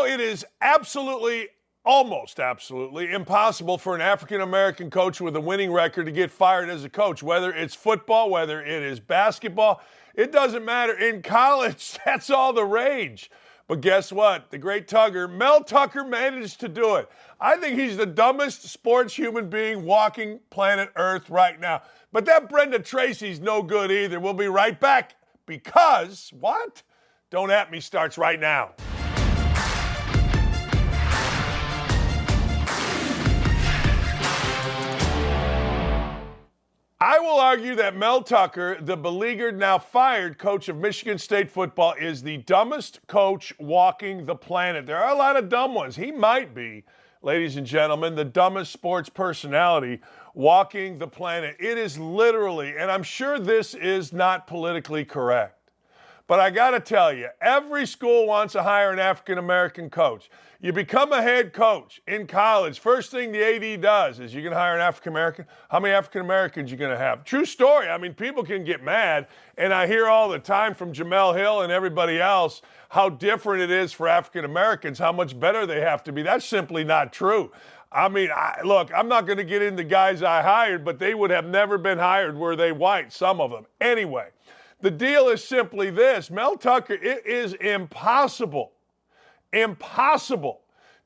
It is absolutely, almost absolutely impossible for an African-American coach with a winning record to get fired as a coach, whether it's football, whether it is basketball. It doesn't matter. In college, that's all the rage. But guess what? The great Tucker, Mel Tucker, managed to do it. I think he's the dumbest sports human being walking planet Earth right now. But that Brenda Tracy's no good either. We'll be right back because, what? Don't At Me starts right now. I will argue that Mel Tucker, the beleaguered, now fired coach of Michigan State football, is the dumbest coach walking the planet. There are a lot of dumb ones. He might be, ladies and gentlemen, the dumbest sports personality walking the planet. It is literally, and I'm sure this is not politically correct, but I got to tell you, every school wants to hire an African-American coach. You become a head coach in college. First thing the AD does is, you can hire an African-American. How many African-Americans you going to have? True story. I mean, people can get mad, and I hear all the time from Jamel Hill and everybody else how different it is for African-Americans, how much better they have to be. That's simply not true. I mean, look, I'm not going to get into guys I hired, but they would have never been hired were they white, some of them. Anyway, the deal is simply this. Mel Tucker, it is impossible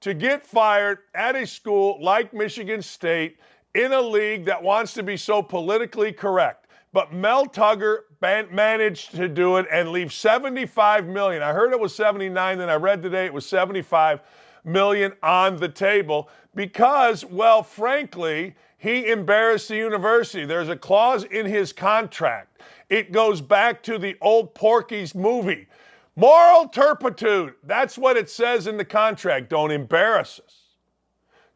to get fired at a school like Michigan State in a league that wants to be so politically correct. But Mel Tucker managed to do it and leave $75 million. I heard it was 79, then I read today it was $75 million on the table because, well, frankly, he embarrassed the university. There's a clause in his contract. It goes back to the old Porky's movie. Moral turpitude. That's what it says in the contract. Don't embarrass us.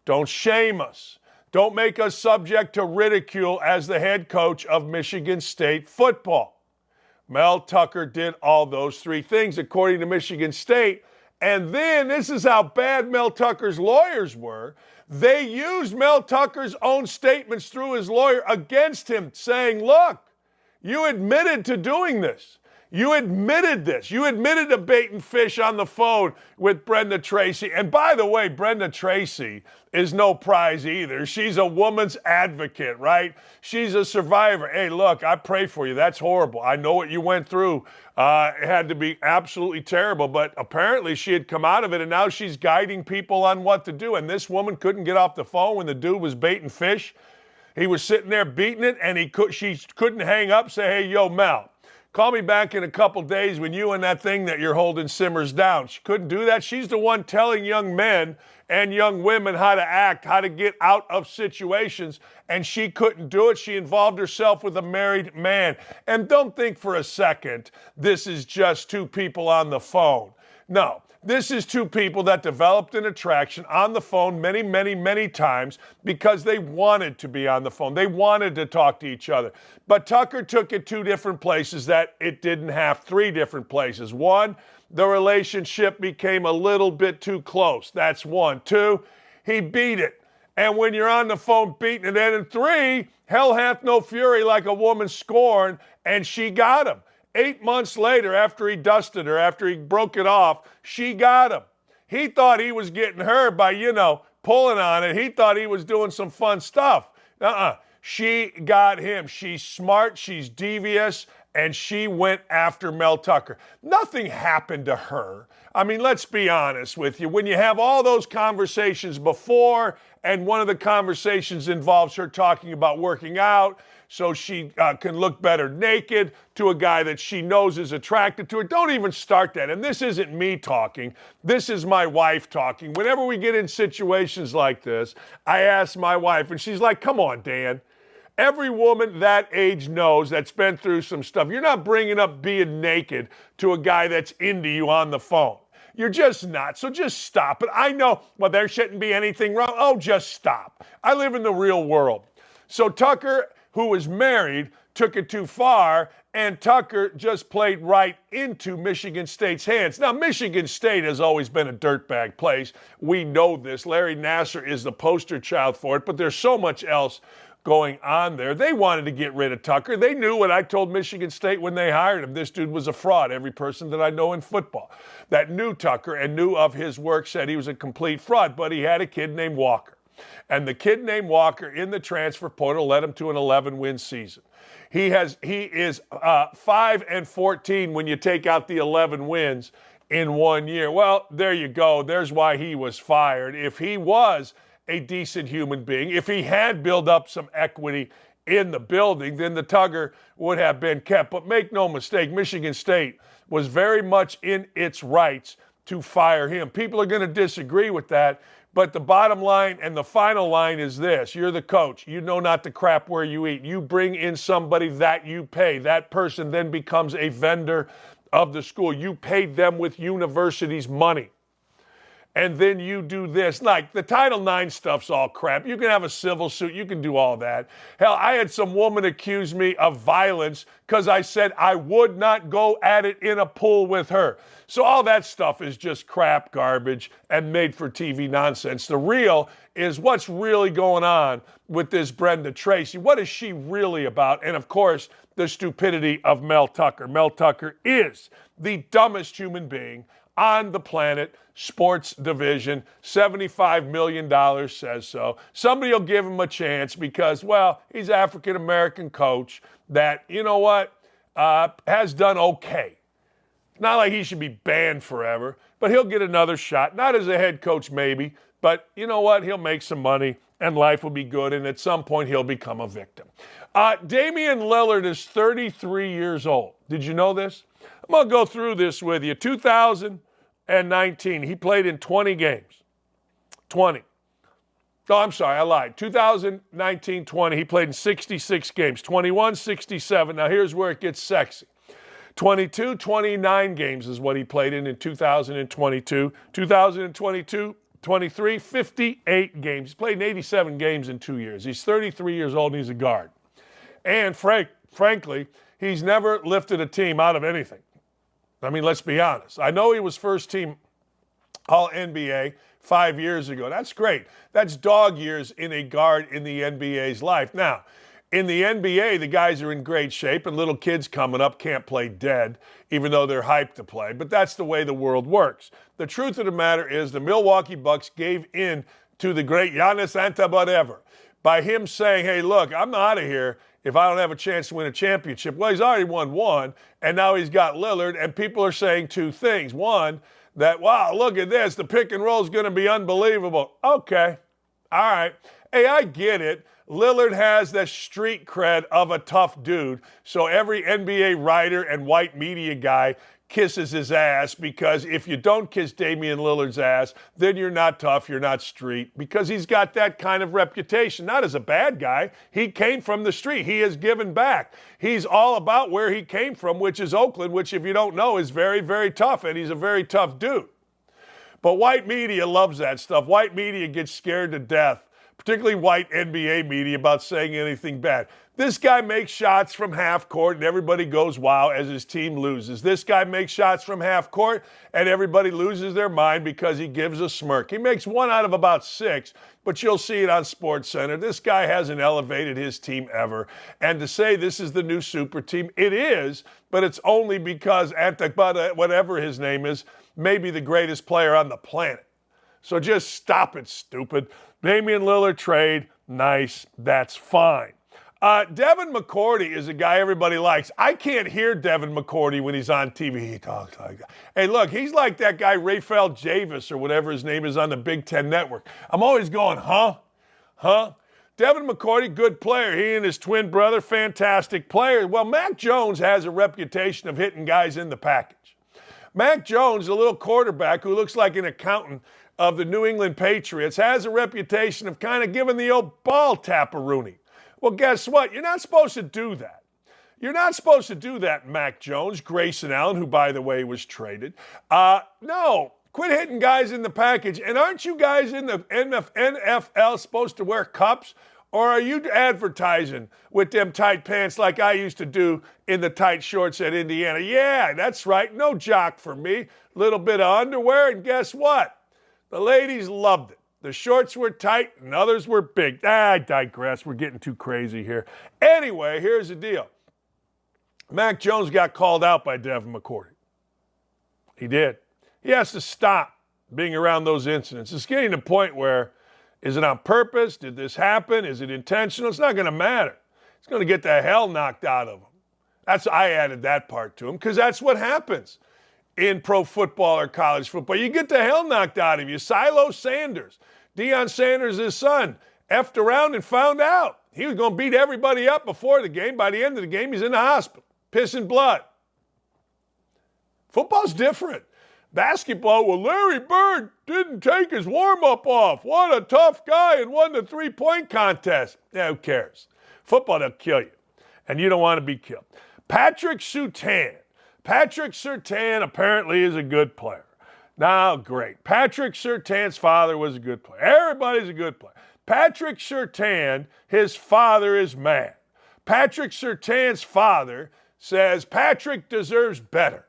Don't shame us. Don't make us subject to ridicule as the head coach of Michigan State football. Mel Tucker did all those three things according to Michigan State. And then, this is how bad Mel Tucker's lawyers were. They used Mel Tucker's own statements through his lawyer against him, saying, look, you admitted to doing this. You admitted this. You admitted to baiting fish on the phone with Brenda Tracy. And by the way, Brenda Tracy is no prize either. She's a woman's advocate, right? She's a survivor. Hey, look, I pray for you. That's horrible. I know what you went through. It had to be absolutely terrible. But apparently she had come out of it, and now she's guiding people on what to do. And this woman couldn't get off the phone when the dude was baiting fish. He was sitting there beating it, and she couldn't hang up, say, hey, yo, Mel, call me back in a couple days when you and that thing that you're holding simmers down. She couldn't do that. She's the one telling young men and young women how to act, how to get out of situations, and she couldn't do it. She involved herself with a married man. And don't think for a second this is just two people on the phone. No. This is two people that developed an attraction on the phone many, many, many times because they wanted to be on the phone. They wanted to talk to each other. But Tucker took it two different places that it didn't have, three different places. One, the relationship became a little bit too close. That's one. Two, he beat it. And when you're on the phone beating it, and three, hell hath no fury like a woman scorned, and she got him. 8 months later, after he dusted her, after he broke it off, she got him. He thought he was getting her by, pulling on it. He thought he was doing some fun stuff. She got him. She's smart, she's devious, and she went after Mel Tucker. Nothing happened to her. I mean, let's be honest with you. When you have all those conversations before, and one of the conversations involves her talking about working out, so she can look better naked to a guy that she knows is attracted to her. Don't even start that. And this isn't me talking. This is my wife talking. Whenever we get in situations like this, I ask my wife, and she's like, come on, Dan. Every woman that age knows that's been through some stuff. You're not bringing up being naked to a guy that's into you on the phone. You're just not. So just stop it. I know, well, there shouldn't be anything wrong. Oh, just stop. I live in the real world. So Tucker, who was married, took it too far, and Tucker just played right into Michigan State's hands. Now, Michigan State has always been a dirtbag place. We know this. Larry Nassar is the poster child for it, but there's so much else going on there. They wanted to get rid of Tucker. They knew what I told Michigan State when they hired him. This dude was a fraud. Every person that I know in football that knew Tucker and knew of his work said he was a complete fraud, but he had a kid named Walker. And the kid named Walker in the transfer portal led him to an 11-win season. He is 5-14 when you take out the 11 wins in 1 year. Well, there you go. There's why he was fired. If he was a decent human being, if he had built up some equity in the building, then the Tugger would have been kept. But make no mistake, Michigan State was very much in its rights to fire him. People are going to disagree with that, but the bottom line and the final line is this. You're the coach. You know not to crap where you eat. You bring in somebody that you pay. That person then becomes a vendor of the school. You paid them with university's money. And then you do this. Like, the Title IX stuff's all crap. You can have a civil suit. You can do all that. Hell, I had some woman accuse me of violence because I said I would not go at it in a pool with her. So all that stuff is just crap, garbage, and made-for-TV nonsense. The real is what's really going on with this Brenda Tracy. What is she really about? And, of course, the stupidity of Mel Tucker. Mel Tucker is the dumbest human being on the planet. Sports division, $75 million says so. Somebody will give him a chance because, well, he's an African-American coach that, you know what, has done okay. Not like he should be banned forever, but he'll get another shot. Not as a head coach maybe, but you know what, he'll make some money and life will be good, and at some point he'll become a victim. Damian Lillard is 33 years old. Did you know this? I'm going to go through this with you. 2019, he played in 20 games. 20. Oh, I'm sorry, I lied. 2019-20, he played in 66 games. 21, 67. Now, here's where it gets sexy. 22, 29 games is what he played in 2022. 2022-23, 58 games. He's played in 87 games in 2 years. He's 33 years old, and he's a guard. And frankly, he's never lifted a team out of anything. I mean, let's be honest. I know he was first team All-NBA 5 years ago. That's great. That's dog years in a guard in the NBA's life. Now, in the NBA, the guys are in great shape, and little kids coming up can't play dead, even though they're hyped to play. But that's the way the world works. The truth of the matter is the Milwaukee Bucks gave in to the great Giannis Antetokounmpo by him saying, hey, look, I'm out of here if I don't have a chance to win a championship. Well, he's already won one, and now he's got Lillard, and people are saying two things. One, that, wow, look at this, the pick and roll is going to be unbelievable. Okay, all right. Hey, I get it. Lillard has the street cred of a tough dude, so every NBA writer and white media guy kisses his ass, because if you don't kiss Damian Lillard's ass, then you're not tough, you're not street, because he's got that kind of reputation. Not as a bad guy. He came from the street. He has given back. He's all about where he came from, which is Oakland, which, if you don't know, is very, very tough, and he's a very tough dude. But white media loves that stuff. White media gets scared to death, particularly white NBA media, about saying anything bad. This guy makes shots from half court, and everybody goes wow as his team loses. This guy makes shots from half court, and everybody loses their mind because he gives a smirk. He makes 1 out of about 6, but you'll see it on SportsCenter. This guy hasn't elevated his team ever. And to say this is the new super team, it is, but it's only because Antetokounmpo, whatever his name is, may be the greatest player on the planet. So just stop it, stupid. Damian Lillard trade, nice, that's fine. Devin McCourty is a guy everybody likes. I can't hear Devin McCourty when he's on TV. He talks like that. Hey, look, he's like that guy Rafael Javis or whatever his name is on the Big Ten Network. I'm always going, huh? Devin McCourty, good player. He and his twin brother, fantastic players. Well, Mac Jones has a reputation of hitting guys in the package. Mac Jones, a little quarterback who looks like an accountant of the New England Patriots, has a reputation of kind of giving the old ball tap-a-rooney. Well, guess what? You're not supposed to do that. You're not supposed to do that, Mac Jones, Grayson Allen, who, by the way, was traded. No, quit hitting guys in the package. And aren't you guys in the NFL supposed to wear cups? Or are you advertising with them tight pants like I used to do in the tight shorts at Indiana? Yeah, that's right. No jock for me. Little bit of underwear, and guess what? The ladies loved it. The shorts were tight and others were big. I digress. We're getting too crazy here. Anyway, here's the deal. Mac Jones got called out by Devin McCourty. He did. He has to stop being around those incidents. It's getting to the point where, is it on purpose? Did this happen? Is it intentional? It's not going to matter. It's going to get the hell knocked out of him. I added that part to him because that's what happens in pro football or college football. You get the hell knocked out of you. Silo Sanders, Deion Sanders' son, effed around and found out. He was going to beat everybody up before the game. By the end of the game, he's in the hospital, pissing blood. Football's different. Basketball, well, Larry Bird didn't take his warm-up off. What a tough guy and won the three-point contest. Yeah, who cares? Football, they'll kill you, and you don't want to be killed. Patrick Surtain. Patrick Surtain apparently is a good player. Now, great. Patrick Surtain's father was a good player. Everybody's a good player. Patrick Surtain, his father is mad. Patrick Surtain's father says Patrick deserves better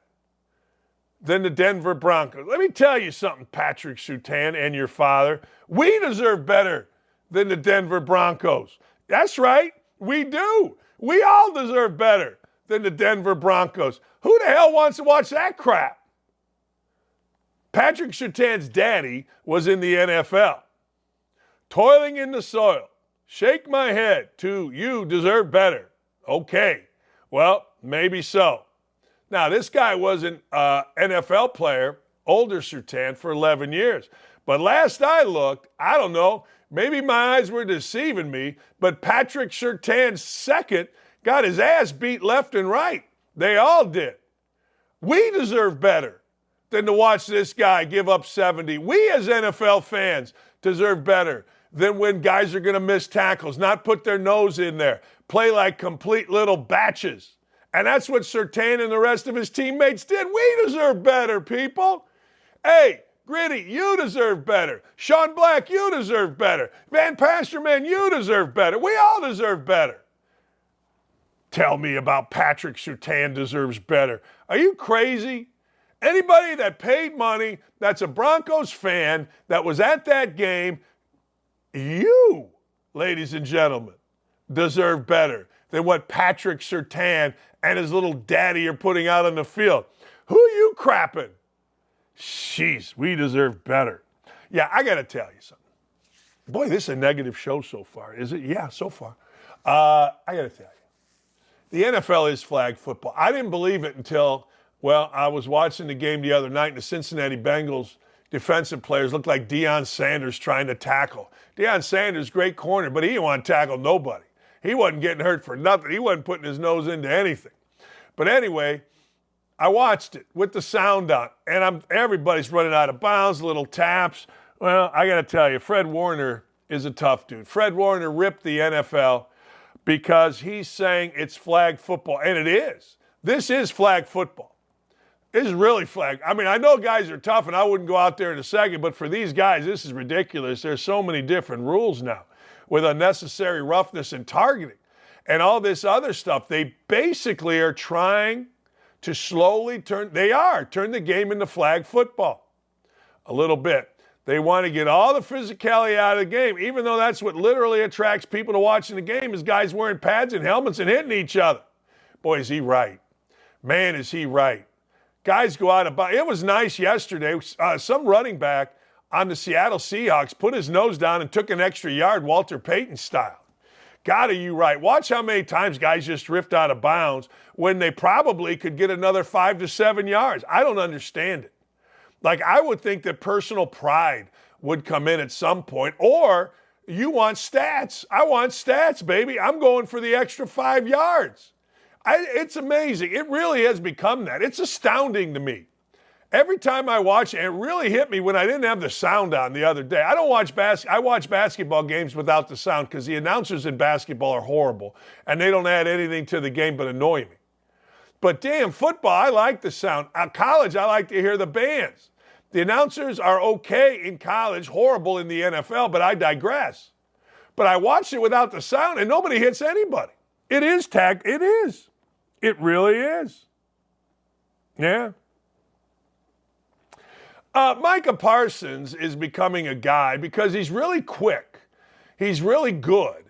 than the Denver Broncos. Let me tell you something, Patrick Surtain and your father. We deserve better than the Denver Broncos. That's right. We do. We all deserve better than the Denver Broncos. Who the hell wants to watch that crap? Patrick Surtain's daddy was in the NFL. Toiling in the soil. Shake my head to you deserve better. Okay. Well, maybe so. Now, this guy was an NFL player, older Surtain, for 11 years. But last I looked, I don't know, maybe my eyes were deceiving me, but Patrick Surtain's second got his ass beat left and right. They all did. We deserve better than to watch this guy give up 70. We as NFL fans deserve better than when guys are going to miss tackles, not put their nose in there, play like complete little batches. And that's what Surtain and the rest of his teammates did. We deserve better, people. Hey, Gritty, you deserve better. Sean Black, you deserve better. Van Pasterman, you deserve better. We all deserve better. Tell me about Patrick Surtain deserves better. Are you crazy? Anybody that paid money, that's a Broncos fan, that was at that game, you, ladies and gentlemen, deserve better than what Patrick Surtain and his little daddy are putting out on the field. Who are you crapping? Jeez, we deserve better. Yeah, I got to tell you something. Boy, this is a negative show so far, is it? Yeah, so far. I got to tell you. The NFL is flag football. I didn't believe it until, well, I was watching the game the other night and the Cincinnati Bengals defensive players looked like Deion Sanders trying to tackle. Deion Sanders, great corner, but he didn't want to tackle nobody. He wasn't getting hurt for nothing. He wasn't putting his nose into anything. But anyway, I watched it with the sound on, and everybody's running out of bounds, little taps. Well, I got to tell you, Fred Warner is a tough dude. Fred Warner ripped the NFL because he's saying it's flag football, and it is. This is flag football. This is really flag. I mean, I know guys are tough, and I wouldn't go out there in a second, but for these guys, this is ridiculous. There's so many different rules now with unnecessary roughness and targeting and all this other stuff. They basically are trying to slowly turn the game into flag football a little bit. They want to get all the physicality out of the game, even though that's what literally attracts people to watching the game is guys wearing pads and helmets and hitting each other. Boy, is he right. Man, is he right. Guys go out about. It was nice yesterday. Some running back on the Seattle Seahawks put his nose down and took an extra yard, Walter Payton style. God, are you right. Watch how many times guys just drift out of bounds when they probably could get another 5 to 7 yards. I don't understand it. Like, I would think that personal pride would come in at some point, or you want stats. I want stats, baby. I'm going for the extra 5 yards. It's amazing. It really has become that. It's astounding to me. Every time I watch it, it really hit me when I didn't have the sound on the other day. I watch basketball games without the sound because the announcers in basketball are horrible, and they don't add anything to the game but annoy me. But damn, football, I like the sound. At college, I like to hear the bands. The announcers are okay in college, horrible in the NFL, but I digress. But I watched it without the sound, and nobody hits anybody. It is tag. It is. It really is. Yeah. Micah Parsons is becoming a guy because he's really quick. He's really good.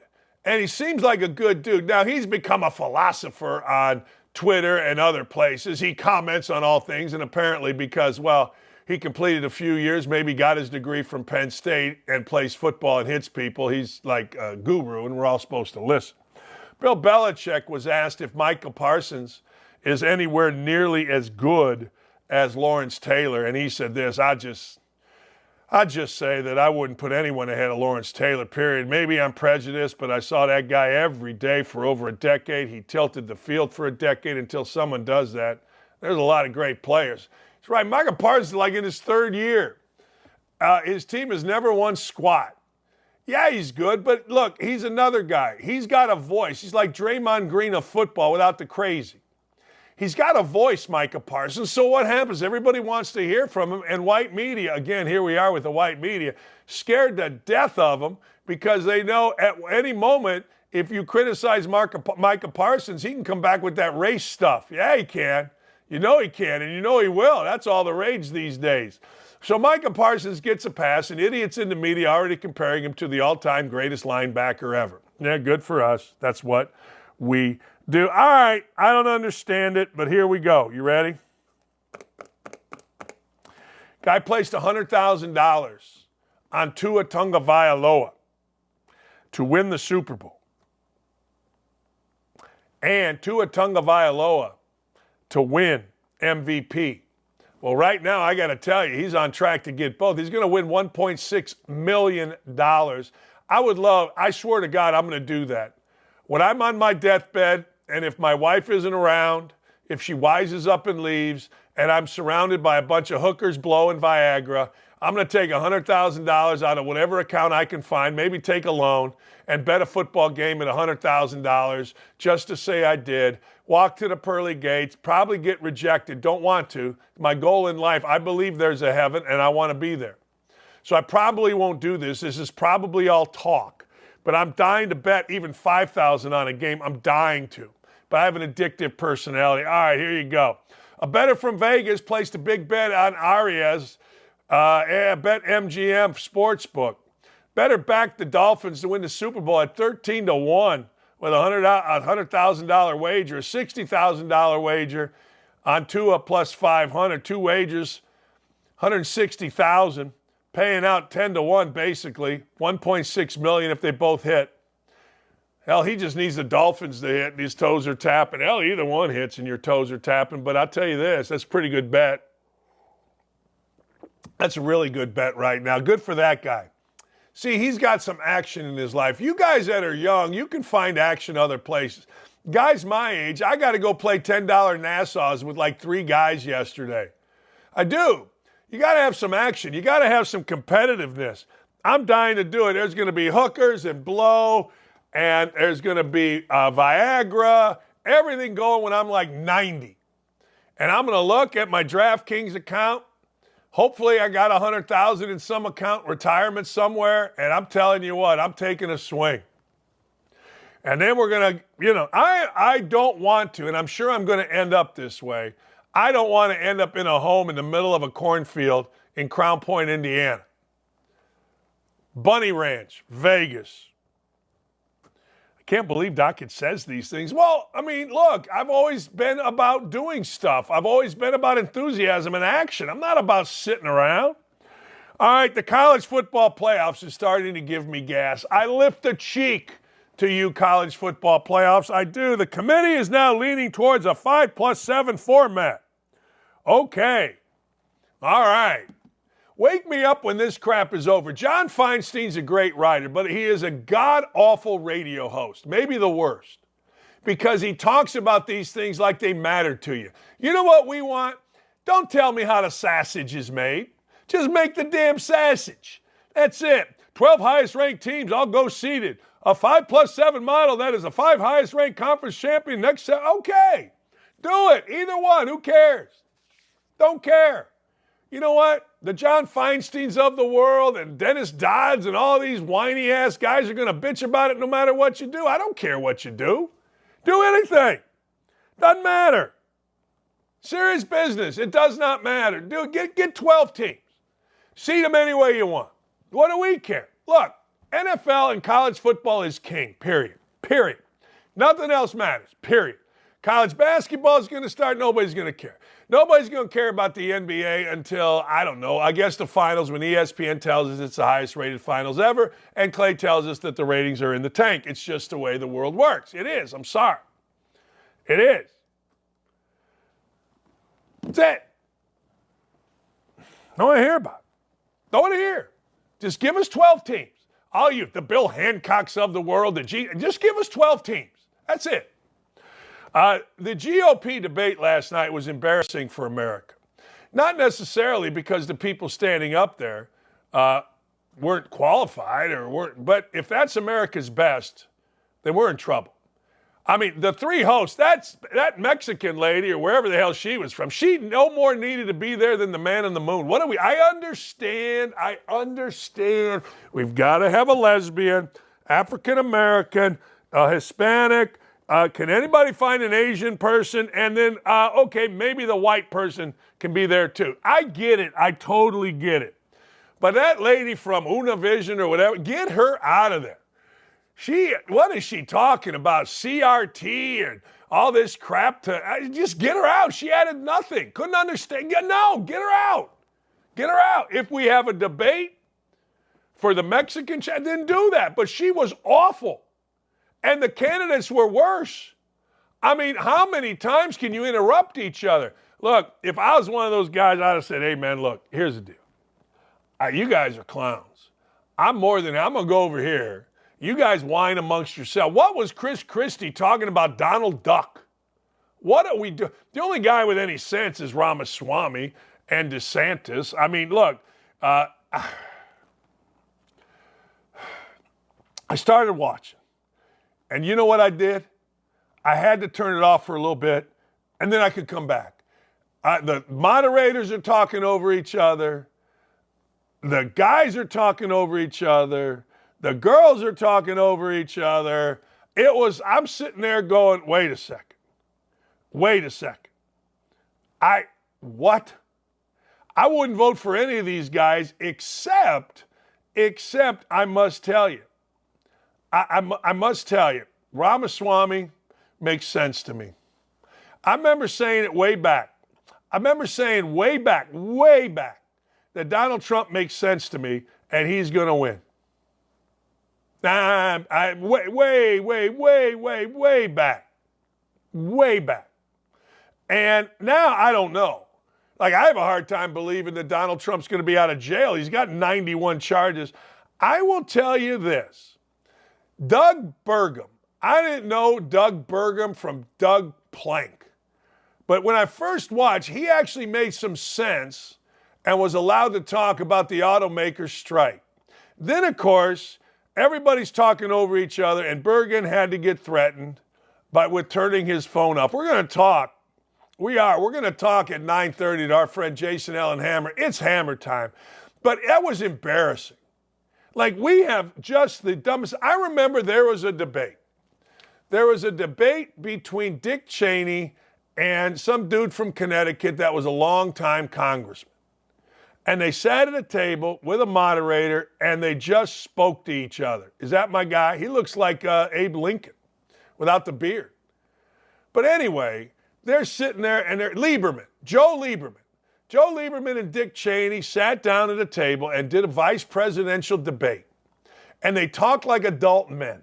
And he seems like a good dude. Now, he's become a philosopher on Twitter and other places. He comments on all things, and apparently because, well, he completed a few years, maybe got his degree from Penn State and plays football and hits people. He's like a guru, and we're all supposed to listen. Bill Belichick was asked if Micah Parsons is anywhere nearly as good as Lawrence Taylor, and he said this, I'd just say that I wouldn't put anyone ahead of Lawrence Taylor, period. Maybe I'm prejudiced, but I saw that guy every day for over a decade. He tilted the field for a decade until someone does that. There's a lot of great players. That's right. Micah Parsons is like in his third year. His team has never won squat. Yeah, he's good, but look, he's another guy. He's got a voice. He's like Draymond Green of football without the crazy. He's got a voice, Micah Parsons. So what happens? Everybody wants to hear from him. And white media, again, here we are with the white media, scared to death of him because they know at any moment, if you criticize Micah Parsons, he can come back with that race stuff. Yeah, he can. You know he can, and you know he will. That's all the rage these days. So Micah Parsons gets a pass, and idiots in the media already comparing him to the all-time greatest linebacker ever. Yeah, good for us. That's what we do. All right, I don't understand it, but here we go. You ready? Guy placed $100,000 on Tua Tagovailoa to win the Super Bowl. And Tua Tagovailoa to win MVP. Well, right now, I got to tell you, he's on track to get both. He's going to win $1.6 million. I swear to God, I'm going to do that. When I'm on my deathbed, and if my wife isn't around, if she wises up and leaves, and I'm surrounded by a bunch of hookers blowing Viagra, I'm going to take $100,000 out of whatever account I can find, maybe take a loan, and bet a football game at $100,000 just to say I did. Walk to the pearly gates, probably get rejected, don't want to. My goal in life, I believe there's a heaven, and I want to be there. So I probably won't do this. This is probably all talk. But I'm dying to bet even $5,000 on a game. I'm dying to. But I have an addictive personality. All right, here you go. A bettor from Vegas placed a big bet on Arias, Bet MGM Sportsbook. Bettor backed the Dolphins to win the Super Bowl at 13-1 with a $100,000 wager, a $60,000 wager on Tua plus 500. Two wagers, $160,000, paying out 10-1 basically, $1.6 million if they both hit. Hell, he just needs the Dolphins to hit, and his toes are tapping. Hell, either one hits and your toes are tapping. But I'll tell you this, that's a pretty good bet. That's a really good bet right now. Good for that guy. See, he's got some action in his life. You guys that are young, you can find action other places. Guys my age, I got to go play $10 Nassau's with like 3 guys yesterday. I do. You got to have some action. You got to have some competitiveness. I'm dying to do it. There's going to be hookers and blow, and there's going to be Viagra, everything going when I'm like 90. And I'm going to look at my DraftKings account. Hopefully I got $100,000 in some account, retirement somewhere, and I'm telling you what, I'm taking a swing. And then we're going to, I don't want to, and I'm sure I'm going to end up this way. I don't want to end up in a home in the middle of a cornfield in Crown Point, Indiana. Bunny Ranch, Vegas. Can't believe Dakich says these things. Well, I mean, look, I've always been about doing stuff. I've always been about enthusiasm and action. I'm not about sitting around. All right, the college football playoffs are starting to give me gas. I lift a cheek to you college football playoffs. I do. The committee is now leaning towards a 5+7 format. Okay. All right. Wake me up when this crap is over. John Feinstein's a great writer, but he is a god-awful radio host, maybe the worst, because he talks about these things like they matter to you. You know what we want? Don't tell me how the sausage is made. Just make the damn sausage. That's it. 12 highest-ranked teams all go seeded. A 5+7 model, that is a 5 highest-ranked conference champion next. Okay. Do it. Either one. Who cares? Don't care. You know what? The John Feinsteins of the world and Dennis Dodds and all these whiny-ass guys are going to bitch about it no matter what you do. I don't care what you do. Do anything. Doesn't matter. Serious business. It does not matter. Get 12 teams. Seat them any way you want. What do we care? Look, NFL and college football is king, period. Period. Nothing else matters, period. College basketball is going to start. Nobody's going to care. Nobody's going to care about the NBA until, I don't know, I guess the finals when ESPN tells us it's the highest rated finals ever and Clay tells us that the ratings are in the tank. It's just the way the world works. It is. I'm sorry. It is. That's it. Don't want to hear about it. Don't want to hear. Just give us 12 teams. All you, the Bill Hancocks of the world, just give us 12 teams. That's it. The GOP debate last night was embarrassing for America. Not necessarily because the people standing up there weren't qualified but if that's America's best, then we're in trouble. I mean, the three hosts, that Mexican lady or wherever the hell she was from, she no more needed to be there than the man on the moon. I understand. We've got to have a lesbian, African-American, Hispanic. Can anybody find an Asian person? And then, okay, maybe the white person can be there too. I get it. I totally get it. But that lady from Univision or whatever, get her out of there. What is she talking about? CRT and all this crap just get her out. She added nothing. Couldn't understand. No, get her out. Get her out. If we have a debate for the Mexican chat, then do that. But she was awful. And the candidates were worse. I mean, how many times can you interrupt each other? Look, if I was one of those guys, I'd have said, hey, man, look, here's the deal. You guys are clowns. I'm going to go over here. You guys whine amongst yourselves. What was Chris Christie talking about Donald Duck? What are we doing? The only guy with any sense is Ramaswamy and DeSantis. I mean, look, I started watching. And you know what I did? I had to turn it off for a little bit, and then I could come back. The moderators are talking over each other. The guys are talking over each other. The girls are talking over each other. I'm sitting there going, wait a second. What? I wouldn't vote for any of these guys except I must tell you. I must tell you, Ramaswamy makes sense to me. I remember saying it way back. Way back, that Donald Trump makes sense to me and he's going to win. Way back. And now I don't know. Like, I have a hard time believing that Donald Trump's going to be out of jail. He's got 91 charges. I will tell you this. Doug Burgum. I didn't know Doug Burgum from Doug Plank. But when I first watched, he actually made some sense and was allowed to talk about the automakers' strike. Then, of course, everybody's talking over each other, and Bergen had to get threatened with turning his phone off. We're going to talk. We're going to talk at 9:30 to our friend Jason Allen Hammer. It's Hammer time. But that was embarrassing. Like, we have just the dumbest. I remember there was a debate. There was a debate between Dick Cheney and some dude from Connecticut that was a longtime congressman. And they sat at a table with a moderator, and they just spoke to each other. Is that my guy? He looks like Abe Lincoln without the beard. But anyway, they're sitting there, and Joe Lieberman and Dick Cheney sat down at a table and did a vice presidential debate. And they talked like adult men.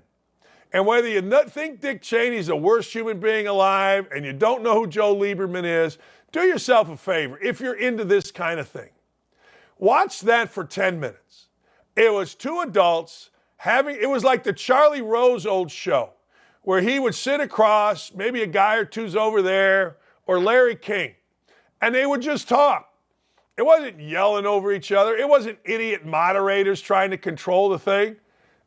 And whether you think Dick Cheney's the worst human being alive and you don't know who Joe Lieberman is, do yourself a favor if you're into this kind of thing. Watch that for 10 minutes. It was two adults it was like the Charlie Rose old show where he would sit across, maybe a guy or two's over there, or Larry King, and they would just talk. It wasn't yelling over each other. It wasn't idiot moderators trying to control the thing.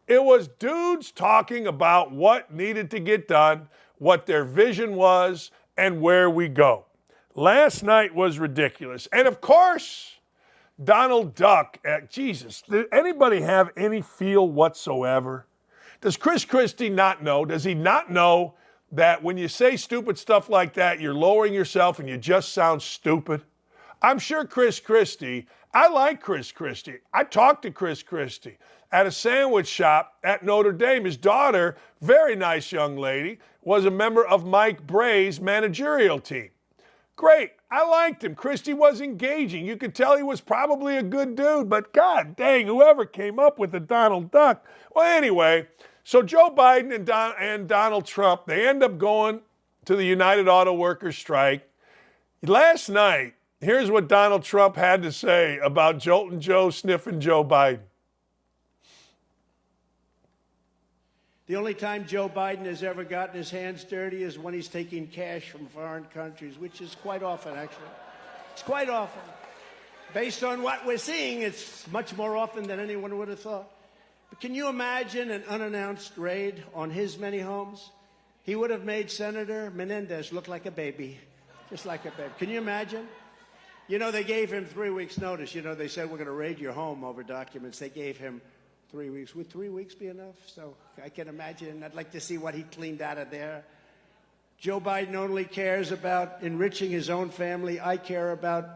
It was dudes talking about what needed to get done, what their vision was, and where we go. Last night was ridiculous. And of course, Donald Duck, Jesus, did anybody have any feel whatsoever? Does Chris Christie not know? Does he not know that when you say stupid stuff like that, you're lowering yourself and you just sound stupid? I'm sure Chris Christie, I like Chris Christie. I talked to Chris Christie at a sandwich shop at Notre Dame. His daughter, very nice young lady, was a member of Mike Bray's managerial team. Great. I liked him. Christie was engaging. You could tell he was probably a good dude, but God dang, whoever came up with the Donald Duck. Well, anyway, so Joe Biden and Donald Trump, they end up going to the United Auto Workers strike. Last night, here's what Donald Trump had to say about Joltin' Joe sniffing Joe Biden. The only time Joe Biden has ever gotten his hands dirty is when he's taking cash from foreign countries, which is quite often, actually. It's quite often. Based on what we're seeing, it's much more often than anyone would have thought. But can you imagine an unannounced raid on his many homes? He would have made Senator Menendez look like a baby, just like a baby. Can you imagine? You know, they gave him 3 weeks' notice. You know, they said, we're going to raid your home over documents. They gave him 3 weeks. Would 3 weeks be enough? So I can imagine. I'd like to see what he cleaned out of there. Joe Biden only cares about enriching his own family. I care about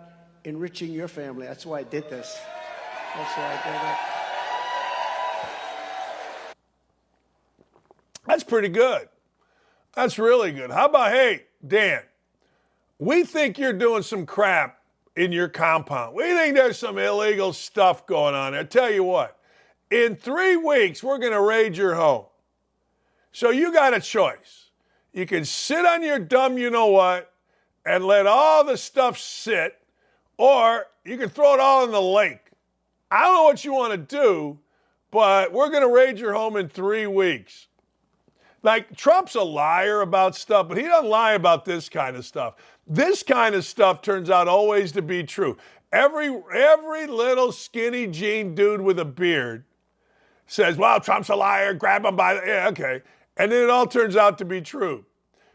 enriching your family. That's why I did this. That's why I did it. That's pretty good. That's really good. How about, hey, Dan, we think you're doing some crap in your compound. We think there's some illegal stuff going on there. I tell you what, in 3 weeks, we're going to raid your home. So you got a choice. You can sit on your dumb you-know-what and let all the stuff sit, or you can throw it all in the lake. I don't know what you want to do, but we're going to raid your home in 3 weeks. Like, Trump's a liar about stuff, but he doesn't lie about this kind of stuff. This kind of stuff turns out always to be true. Every little skinny jean dude with a beard says, well, Trump's a liar, grab him by the, yeah, okay. And then it all turns out to be true.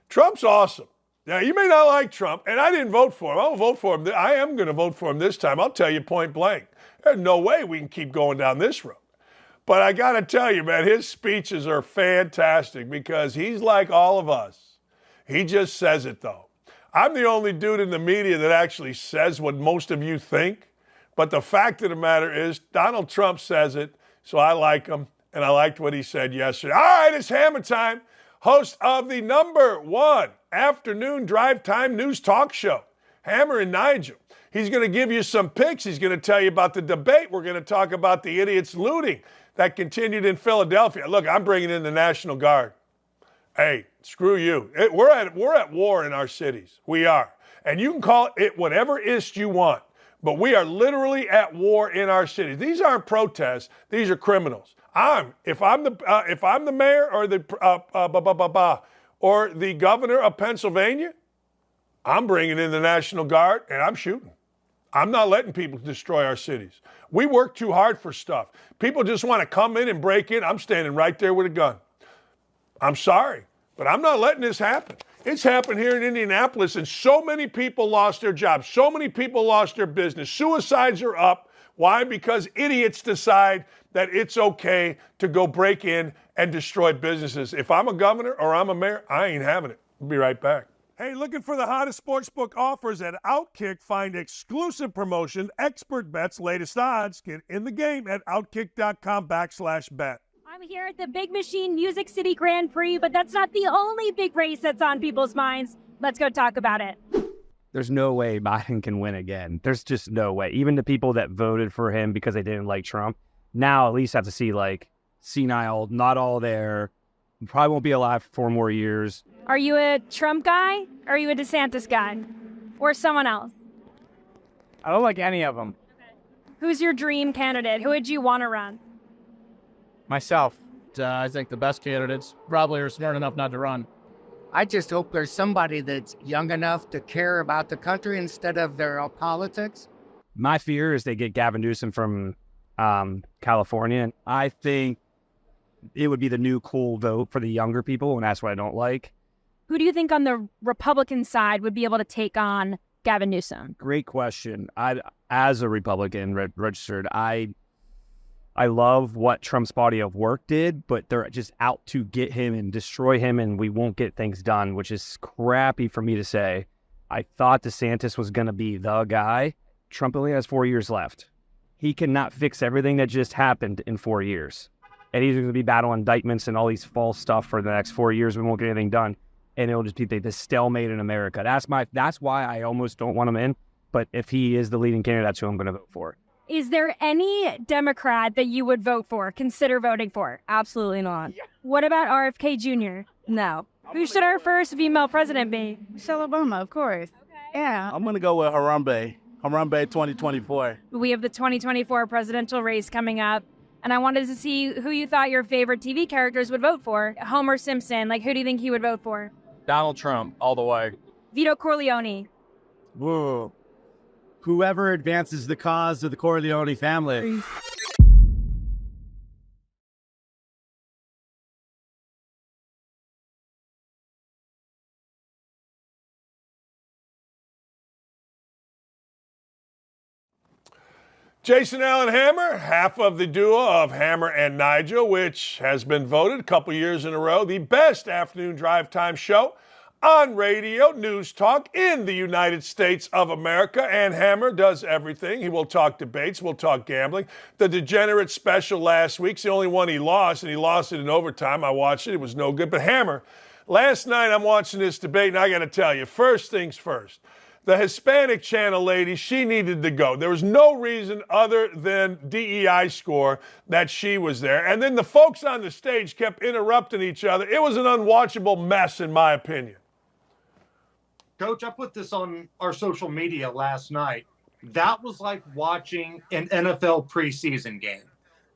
Trump's awesome. Now, you may not like Trump, and I didn't vote for him. I'll vote for him. I am going to vote for him this time. I'll tell you point blank. There's no way we can keep going down this road. But I got to tell you, man, his speeches are fantastic because he's like all of us. He just says it, though. I'm the only dude in the media that actually says what most of you think. But the fact of the matter is, Donald Trump says it, so I like him, and I liked what he said yesterday. All right, it's Hammer time. Host of the #1 afternoon drive time news talk show, Hammer and Nigel. He's going to give you some picks. He's going to tell you about the debate. We're going to talk about the idiots looting that continued in Philadelphia. Look, I'm bringing in the National Guard. Hey, screw you. We're at war in our cities. We are. And you can call it whatever ist you want, but we are literally at war in our cities. These aren't protests. These are criminals. If I'm the mayor or the governor of Pennsylvania, I'm bringing in the National Guard and I'm shooting. I'm not letting people destroy our cities. We work too hard for stuff. People just want to come in and break in. I'm standing right there with a gun. I'm sorry, but I'm not letting this happen. It's happened here in Indianapolis, and so many people lost their jobs. So many people lost their business. Suicides are up. Why? Because idiots decide that it's okay to go break in and destroy businesses. If I'm a governor or I'm a mayor, I ain't having it. We'll be right back. Hey, looking for the hottest sportsbook offers at OutKick? Find exclusive promotion, expert bets, latest odds. Get in the game at OutKick.com/bet. I'm here at the Big Machine Music City Grand Prix, but that's not the only big race that's on people's minds. Let's go talk about it. There's no way Biden can win again. There's just no way. Even the people that voted for him because they didn't like Trump, now at least have to see, like, senile, not all there. Probably won't be alive for 4 more years. Are you a Trump guy? Or are you a DeSantis guy? Or someone else? I don't like any of them. Who's your dream candidate? Who would you want to run? Myself. I think the best candidates probably are smart enough not to run. I just hope there's somebody that's young enough to care about the country instead of their politics. My fear is they get Gavin Newsom from California. And I think it would be the new cool vote for the younger people, and that's what I don't like. Who do you think on the Republican side would be able to take on Gavin Newsom? Great question. As a Republican registered, I love what Trump's body of work did, but they're just out to get him and destroy him, and we won't get things done, which is crappy for me to say. I thought DeSantis was going to be the guy. Trump only has 4 years left. he cannot fix everything that just happened in 4 years. And he's going to be battling indictments and all these false stuff for the next 4 years. We won't get anything done. And it'll just be the stalemate in America. That's why I almost don't want him in. But if he is the leading candidate, that's who I'm going to vote for. Is there any Democrat that you would vote for, consider voting for? Absolutely not. What about RFK Jr.? No. Who should our first female president be? Michelle Obama, of course. Yeah. I'm going to go with Harambe 2024. We have the 2024 presidential race coming up, and I wanted to see who you thought your favorite TV characters would vote for. Homer Simpson, like who do you think he would vote for? Donald Trump, all the way. Vito Corleone. Whoa. Whoever advances the cause of the Corleone family. Jason Allen Hammer, half of the duo of Hammer and Nigel, which has been voted a couple years in a row the best afternoon drive time show on radio, news talk in the United States of America. And Hammer does everything. He will talk debates, we'll talk gambling. The Degenerate special last week's the only one he lost, and he lost it in overtime. I watched it. It was no good. But Hammer, last night I'm watching this debate, and I got to tell you, first things first. The Hispanic channel lady, she needed to go. There was no reason other than DEI score that she was there. And then the folks on the stage kept interrupting each other. It was an unwatchable mess, in my opinion. Coach, I put this on our social media last night. That was like watching an NFL preseason game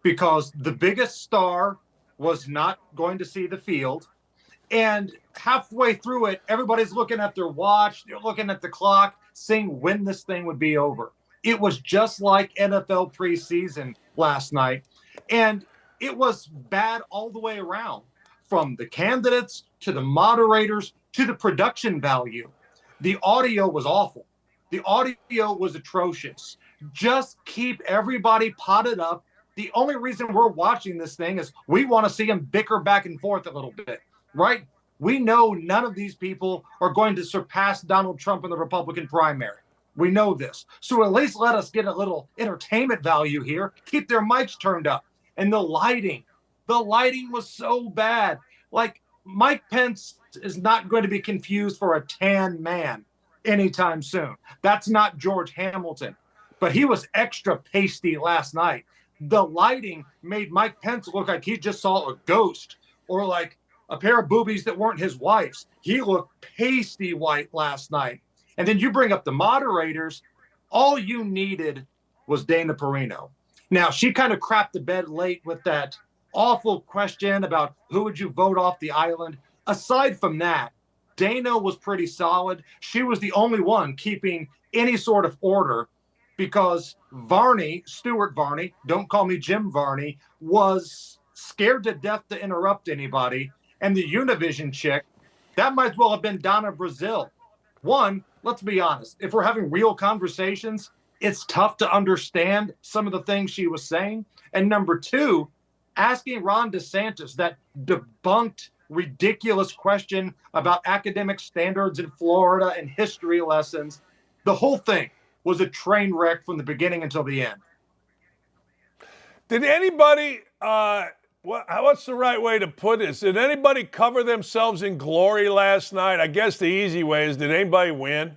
because the biggest star was not going to see the field. And halfway through it, everybody's looking at their watch, they're looking at the clock, seeing when this thing would be over. It was just like NFL preseason last night. And it was bad all the way around, from the candidates to the moderators to the production value. The audio was awful. The audio was atrocious. Just keep everybody potted up. The only reason we're watching this thing is we want to see them bicker back and forth a little bit. Right? We know none of these people are going to surpass Donald Trump in the Republican primary. We know this. So at least let us get a little entertainment value here. Keep their mics turned up. And the lighting was so bad. Like, Mike Pence is not going to be confused for a tan man anytime soon. That's not George Hamilton. But he was extra pasty last night. The lighting made Mike Pence look like he just saw a ghost, or like a pair of boobies that weren't his wife's. He looked pasty white last night. And then you bring up the moderators. All you needed was Dana Perino. Now, she kind of crapped the bed late with that awful question about who would you vote off the island. Aside from that, Dana was pretty solid. She was the only one keeping any sort of order because Varney, Stuart Varney, don't call me Jim Varney, was scared to death to interrupt anybody. And the Univision chick, that might as well have been Donna Brazile. One, let's be honest. If we're having real conversations, it's tough to understand some of the things she was saying. And number two, asking Ron DeSantis that debunked, ridiculous question about academic standards in Florida and history lessons, the whole thing was a train wreck from the beginning until the end. Did anybody... what's the right way to put this? Did anybody cover themselves in glory last night? I guess the easy way is, did anybody win?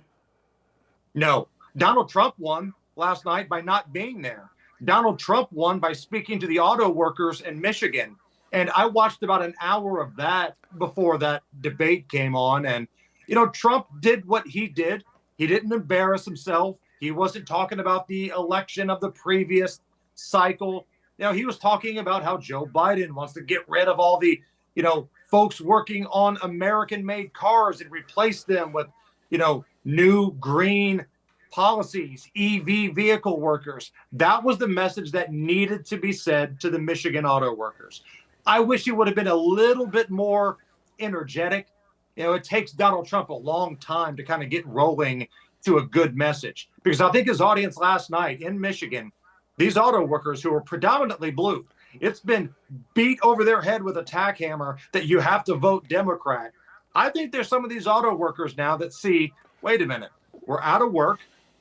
No. Donald Trump won last night by not being there. Donald Trump won by speaking to the auto workers in Michigan. And I watched about an hour of that before that debate came on. And, you know, Trump did what he did. He didn't embarrass himself. He wasn't talking about the election of the previous cycle. You know, he was talking about how Joe Biden wants to get rid of all the, you know, folks working on American-made cars and replace them with, you know, new green policies, EV vehicle workers. That was the message that needed to be said to the Michigan auto workers. I wish he would have been a little bit more energetic. You know, it takes Donald Trump a long time to kind of get rolling to a good message, because I think his audience last night in Michigan, these auto workers who are predominantly blue, it's been beat over their head with a tack hammer that you have to vote Democrat. I think there's some of these auto workers now that see, wait a minute, we're out of work.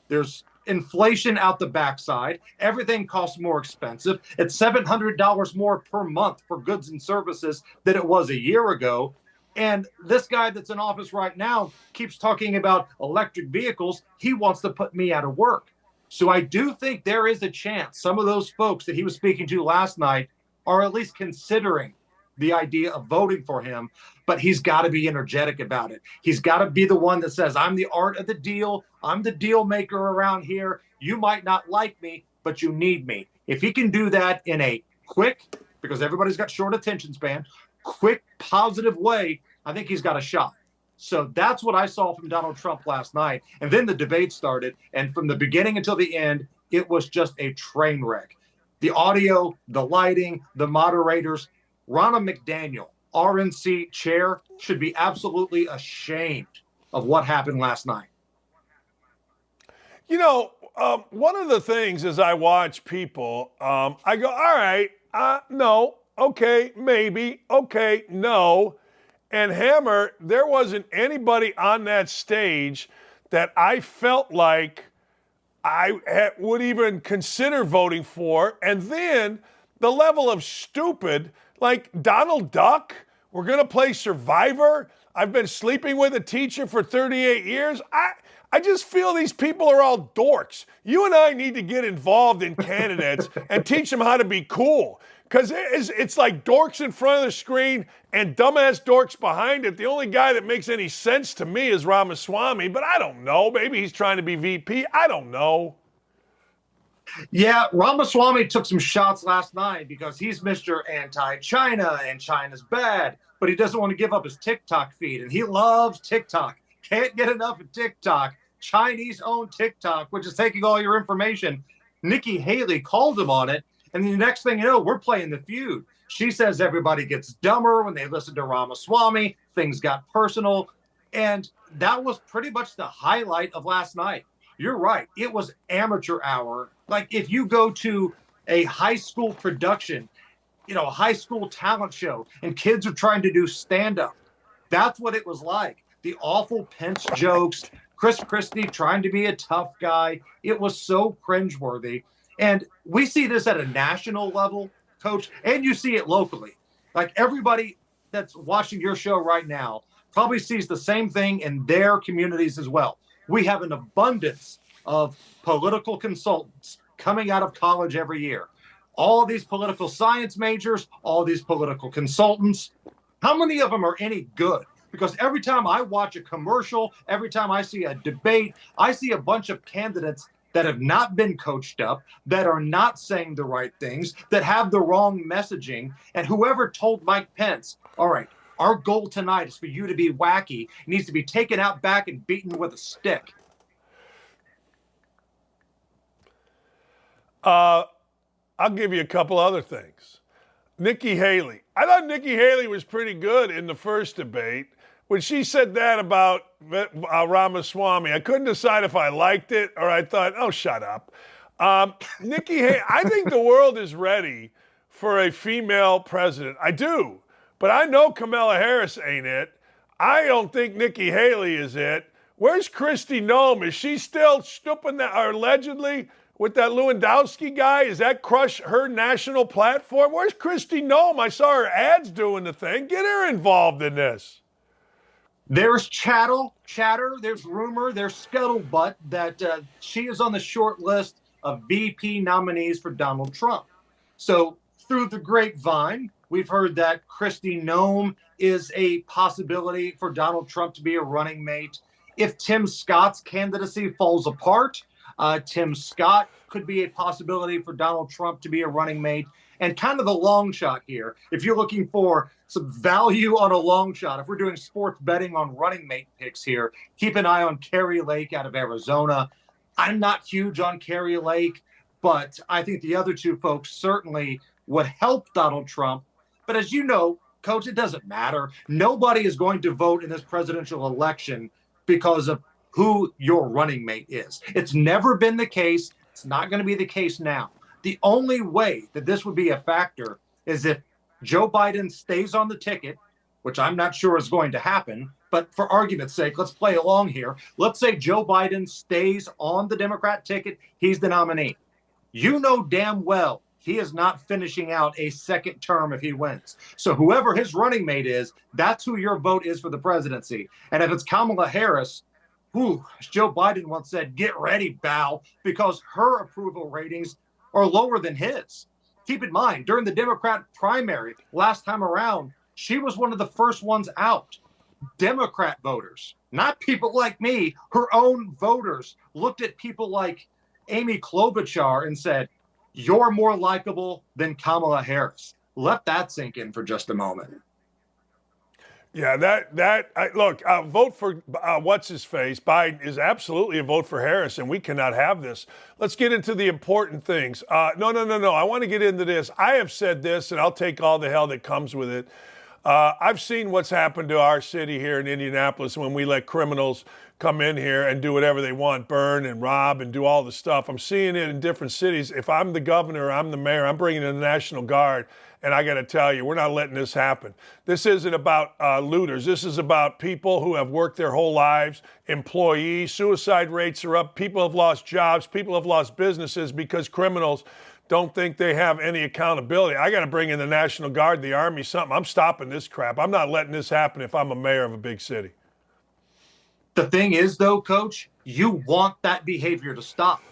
There's inflation out the backside. Everything costs more expensive. It's $700 more per month for goods and services than it was a year ago. And this guy that's in office right now keeps talking about electric vehicles. He wants to put me out of work. So I do think there is a chance some of those folks that he was speaking to last night are at least considering the idea of voting for him, but he's got to be energetic about it. He's got to be the one that says, I'm the art of the deal. I'm the deal maker around here. You might not like me, but you need me. If he can do that in a quick, because everybody's got short attention span, quick, positive way, I think he's got a shot. So that's what I saw from Donald Trump last night. And then the debate started. And from the beginning until the end, it was just a train wreck. The audio, the lighting, the moderators. Ronna McDaniel, RNC chair, should be absolutely ashamed of what happened last night. You know, one of the things as I watch people, I go, all right, no, okay, maybe, okay, no. And Hammer, there wasn't anybody on that stage that I felt like I would even consider voting for. And then the level of stupid, like Donald Duck, we're going to play Survivor. I've been sleeping with a teacher for 38 years. I just feel these people are all dorks. You and I need to get involved in candidates and teach them how to be cool. Because it's like dorks in front of the screen and dumbass dorks behind it. The only guy that makes any sense to me is Ramaswamy, but I don't know. Maybe he's trying to be VP. I don't know. Yeah, Ramaswamy took some shots last night because he's Mr. Anti-China and China's bad, but he doesn't want to give up his TikTok feed, and he loves TikTok. Can't get enough of TikTok. Chinese-owned TikTok, which is taking all your information. Nikki Haley called him on it, and the next thing you know, we're playing the feud. She says everybody gets dumber when they listen to Ramaswamy. Things got personal, and that was pretty much the highlight of last night. You're right. It was amateur hour. Like if you go to a high school production, you know, a high school talent show, and kids are trying to do stand-up, that's what it was like. The awful Pence jokes, Chris Christie trying to be a tough guy. It was so cringeworthy. And we see this at a national level, Coach, and you see it locally. Like everybody that's watching your show right now probably sees the same thing in their communities as well. We have an abundance of political consultants coming out of college every year. All these political science majors, all these political consultants. How many of them are any good? Because every time I watch a commercial, every time I see a debate, I see a bunch of candidates that have not been coached up, that are not saying the right things, that have the wrong messaging. And whoever told Mike Pence, all right, our goal tonight is for you to be wacky, needs to be taken out back and beaten with a stick. I'll give you a couple other things. Nikki Haley. I thought Nikki Haley was pretty good in the first debate. When she said that about Ramaswamy, I couldn't decide if I liked it or I thought, oh, shut up. Nikki Haley, I think the world is ready for a female president. I do. But I know Kamala Harris ain't it. I don't think Nikki Haley is it. Where's Kristi Noem? Is she still stooping that, or allegedly, with that Lewandowski guy? Is that crush her national platform? Where's Kristi Noem? I saw her ads doing the thing. Get her involved in this. There's chatter, there's rumor, there's scuttlebutt that she is on the short list of VP nominees for Donald Trump. So through the grapevine, we've heard that Kristi Noem is a possibility for Donald Trump to be a running mate. If Tim Scott's candidacy falls apart, Tim Scott could be a possibility for Donald Trump to be a running mate. And kind of the long shot here, if you're looking for some value on a long shot, if we're doing sports betting on running mate picks here, keep an eye on Kari Lake out of Arizona. I'm not huge on Kari Lake, but I think the other two folks certainly would help Donald Trump. But as you know, Coach, it doesn't matter. Nobody is going to vote in this presidential election because of who your running mate is. It's never been the case. It's not going to be the case now. The only way that this would be a factor is if Joe Biden stays on the ticket, which I'm not sure is going to happen, But for argument's sake, let's play along here. Let's say Joe Biden stays on the Democrat ticket. He's the nominee. You know damn well he is not finishing out a second term if he wins. So whoever his running mate is, that's who your vote is for the presidency. And if it's Kamala Harris, as Joe Biden once said, get ready, pal, because her approval ratings are lower than his. Keep in mind, during the Democrat primary last time around, she was one of the first ones out. Democrat voters, not people like me, her own voters looked at people like Amy Klobuchar and said, you're more likable than Kamala Harris. Let that sink in for just a moment. Yeah, look, vote for what's his face. Biden is absolutely a vote for Harris, and we cannot have this. Let's get into the important things. No. I want to get into this. I have said this, and I'll take all the hell that comes with it. I've seen what's happened to our city here in Indianapolis when we let criminals come in here and do whatever they want, burn and rob and do all the stuff. I'm seeing it in different cities. If I'm the governor, I'm the mayor, I'm bringing in the National Guard. And I got to tell you, we're not letting this happen. This isn't about looters. This is about people who have worked their whole lives, employees. Suicide rates are up. People have lost jobs. People have lost businesses because criminals don't think they have any accountability. I got to bring in the National Guard, the Army, something. I'm stopping this crap. I'm not letting this happen if I'm a mayor of a big city. The thing is, though, Coach, you want that behavior to stop.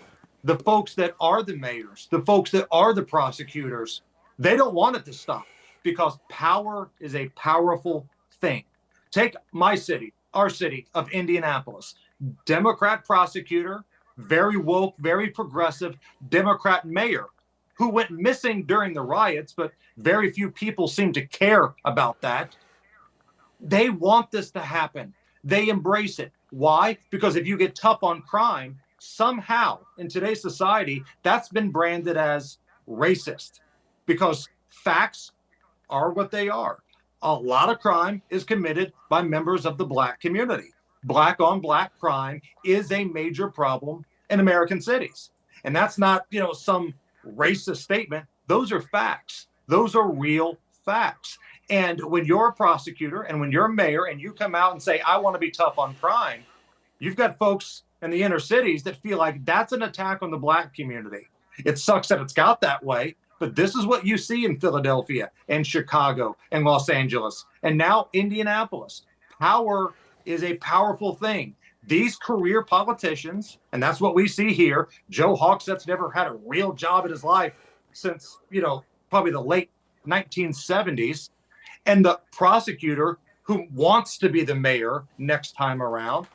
The folks that are the mayors, the folks that are the prosecutors, they don't want it to stop because power is a powerful thing. Take my city, our city of Indianapolis. Democrat prosecutor, very woke, very progressive, Democrat mayor who went missing during the riots, but very few people seem to care about that. They want this to happen. They embrace it. Why? Because if you get tough on crime, somehow in today's society, that's been branded as racist because facts are what they are. A lot of crime is committed by members of the Black community. Black on Black crime is a major problem in American cities. And that's not, some racist statement. Those are facts. Those are real facts. And when you're a prosecutor and when you're a mayor and you come out and say, I want to be tough on crime, you've got folks in the inner cities that feel like that's an attack on the Black community. It sucks that it's got that way, but this is what you see in Philadelphia and Chicago and Los Angeles and now Indianapolis. Power is a powerful thing. These career politicians, and that's what we see here, Joe Hogshead's never had a real job in his life since, probably the late 1970s. And the prosecutor who wants to be the mayor next time around,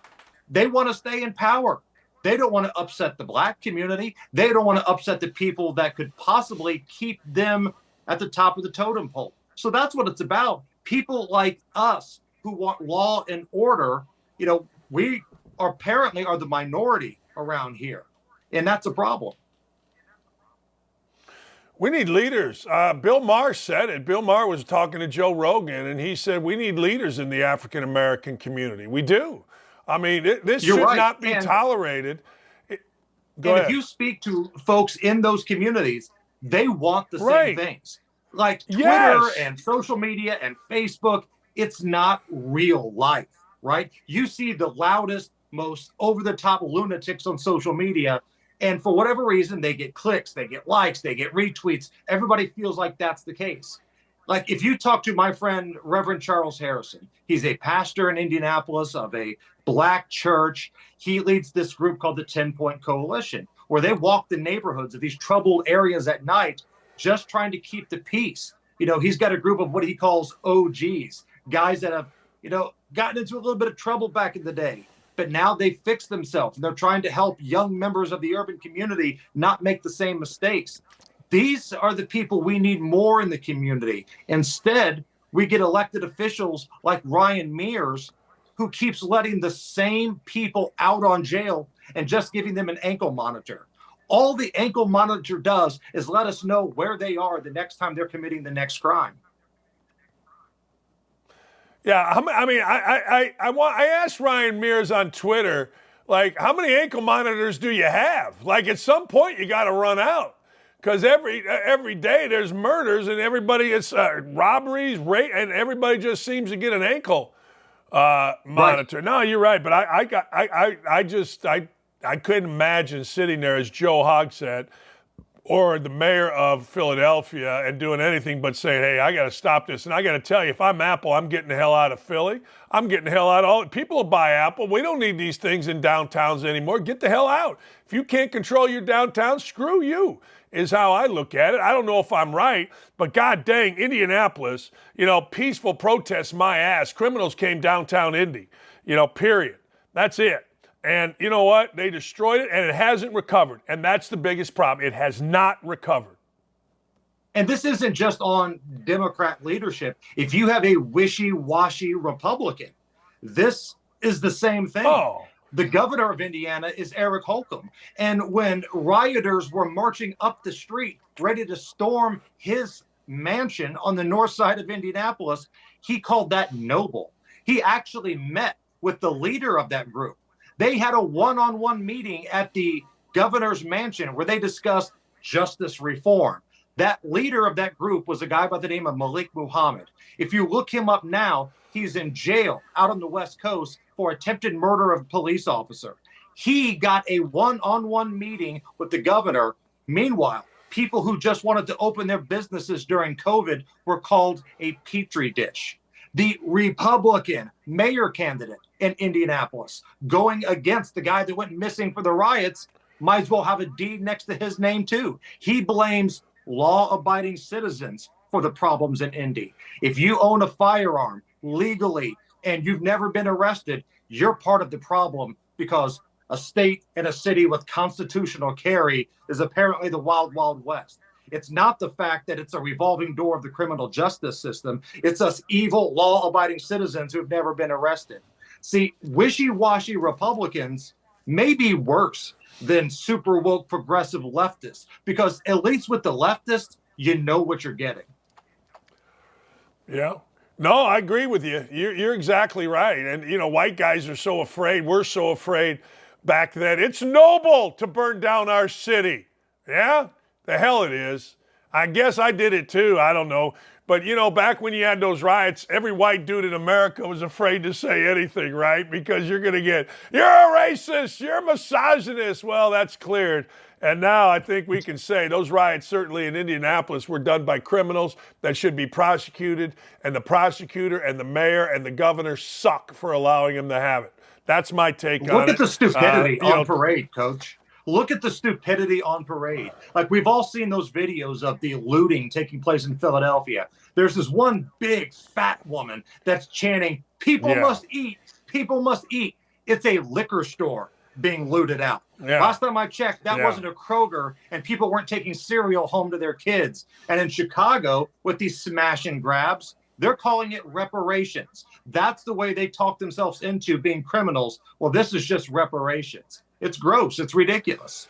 they want to stay in power. They don't want to upset the Black community. They don't want to upset the people that could possibly keep them at the top of the totem pole. So that's what it's about. People like us who want law and order, we apparently are the minority around here. And that's a problem. We need leaders. Bill Maher said it. Bill Maher was talking to Joe Rogan, and he said we need leaders in the African-American community. We do. I mean, this should not be tolerated. Go ahead. If you speak to folks in those communities, they want the same things. Like Twitter and social media and Facebook, it's not real life, right? You see the loudest, most over-the-top lunatics on social media, and for whatever reason, they get clicks, they get likes, they get retweets. Everybody feels like that's the case. Like if you talk to my friend, Reverend Charles Harrison, he's a pastor in Indianapolis of a Black church. He leads this group called the 10-Point Coalition, where they walk the neighborhoods of these troubled areas at night, just trying to keep the peace. He's got a group of what he calls OGs, guys that have, gotten into a little bit of trouble back in the day. But now they fixed themselves and they're trying to help young members of the urban community not make the same mistakes. These are the people we need more in the community. Instead, we get elected officials like Ryan Mears, who keeps letting the same people out on jail and just giving them an ankle monitor. All the ankle monitor does is let us know where they are the next time they're committing the next crime. Yeah, I asked Ryan Mears on Twitter, like, how many ankle monitors do you have? Like, at some point, you got to run out. Because every day there's murders and everybody, it's robberies, rape, and everybody just seems to get an ankle monitor. No, you're right, but I couldn't imagine sitting there, as Joe Hogg said, or the mayor of Philadelphia, and doing anything but saying, hey, I got to stop this. And I got to tell you, if I'm Apple, I'm getting the hell out of Philly. I'm getting the hell out of all. People will buy Apple. We don't need these things in downtowns anymore. Get the hell out. If you can't control your downtown, screw you, is how I look at it. I don't know if I'm right, but god dang, Indianapolis, peaceful protests, my ass. Criminals came downtown Indy, period. That's it. And you know what? They destroyed it, and it hasn't recovered. And that's the biggest problem. It has not recovered. And this isn't just on Democrat leadership. If you have a wishy-washy Republican, this is the same thing. Oh. The governor of Indiana is Eric Holcomb. And when rioters were marching up the street, ready to storm his mansion on the north side of Indianapolis, he called that noble. He actually met with the leader of that group. They had a one-on-one meeting at the governor's mansion where they discussed justice reform. That leader of that group was a guy by the name of Malik Muhammad. If you look him up now, he's in jail out on the West Coast for attempted murder of a police officer. He got a one-on-one meeting with the governor. Meanwhile, people who just wanted to open their businesses during COVID were called a petri dish. The Republican mayor candidate in Indianapolis going against the guy that went missing for the riots might as well have a D next to his name too. He blames law-abiding citizens for the problems in Indy. If you own a firearm legally and you've never been arrested, you're part of the problem, because a state and a city with constitutional carry is apparently the wild, wild west. It's not the fact that it's a revolving door of the criminal justice system. It's us evil, law-abiding citizens who've never been arrested. See, wishy-washy Republicans may be worse than super woke progressive leftists, because at least with the leftists, you know what you're getting. Yeah. No, I agree with you. You're exactly right. And, white guys are so afraid. We're so afraid back then. It's noble to burn down our city. Yeah? The hell it is. I guess I did it too. I don't know. But, back when you had those riots, every white dude in America was afraid to say anything, right? Because you're going to get, you're a racist, you're a misogynist. Well, that's cleared. And now I think we can say those riots, certainly in Indianapolis, were done by criminals that should be prosecuted. And the prosecutor and the mayor and the governor suck for allowing them to have it. That's my take on it. Look at the stupidity on parade, Coach. Look at the stupidity on parade. Like, we've all seen those videos of the looting taking place in Philadelphia. There's this one big fat woman that's chanting, people must eat, people must eat. It's a liquor store being looted out. Yeah. Last time I checked, that wasn't a Kroger, and people weren't taking cereal home to their kids. And in Chicago, with these smash and grabs, they're calling it reparations. That's the way they talk themselves into being criminals. Well, this is just reparations. It's gross. It's ridiculous.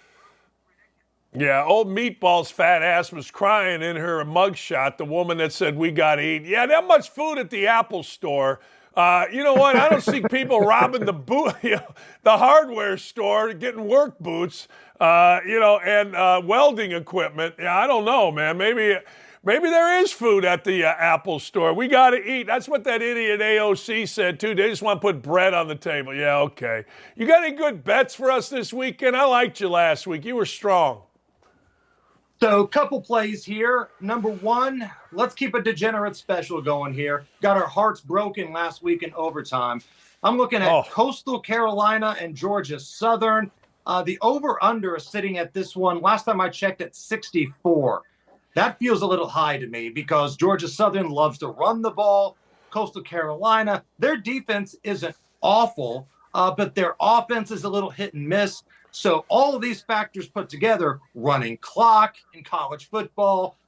Yeah, old Meatball's fat ass was crying in her mugshot, the woman that said, we got to eat. Yeah, that much food at the Apple store. You know what? I don't see people robbing the hardware store, getting work boots, and welding equipment. Yeah, I don't know, man. Maybe there is food at the Apple store. We got to eat. That's what that idiot AOC said, too. They just want to put bread on the table. Yeah, okay. You got any good bets for us this weekend? I liked you last week. You were strong. So, a couple plays here. Number one, let's keep a degenerate special going here. Got our hearts broken last week in overtime. I'm looking at Coastal Carolina and Georgia Southern. The over-under is sitting at this one. Last time I checked, at 64. That feels a little high to me, because Georgia Southern loves to run the ball. Coastal Carolina, their defense isn't awful, but their offense is a little hit and miss. So all of these factors put together, running clock in college football,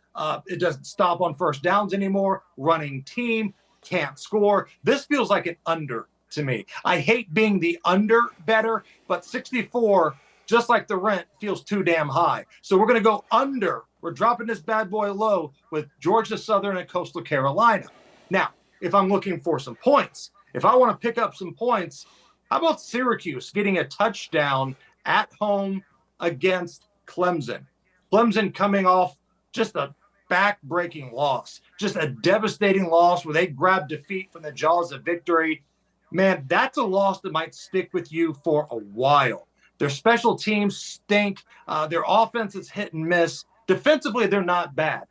it doesn't stop on first downs anymore, running team, can't score. This feels like an under to me. I hate being the under better, but 64, just like the rent, feels too damn high. So we're going to go under. We're dropping this bad boy low with Georgia Southern and Coastal Carolina. Now, if I'm looking for some points, if I want to pick up some points, how about Syracuse getting a touchdown at home against Clemson? Clemson coming off just a back-breaking loss, just a devastating loss where they grabbed defeat from the jaws of victory. man, that's a loss that might stick with you for a while. Their special teams stink. Their offense is hit and miss. Defensively, they're not bad.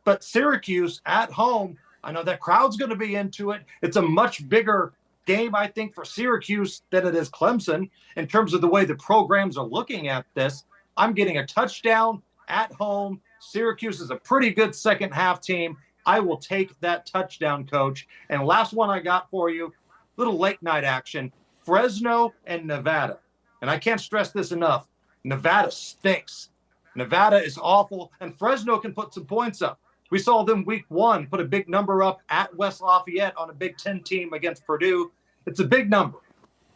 But Syracuse at home, I know that crowd's going to be into it. It's a much bigger game, I think, for Syracuse than it is Clemson in terms of the way the programs are looking at this. I'm getting a touchdown at home. Syracuse is a pretty good second half team. I will take that touchdown, Coach. And last one I got for you, little late night action, Fresno and Nevada. And I can't stress this enough. Nevada stinks. Nevada is awful, and Fresno can put some points up. We saw them week 1 put a big number up at West Lafayette on a Big Ten team against Purdue. It's a big number.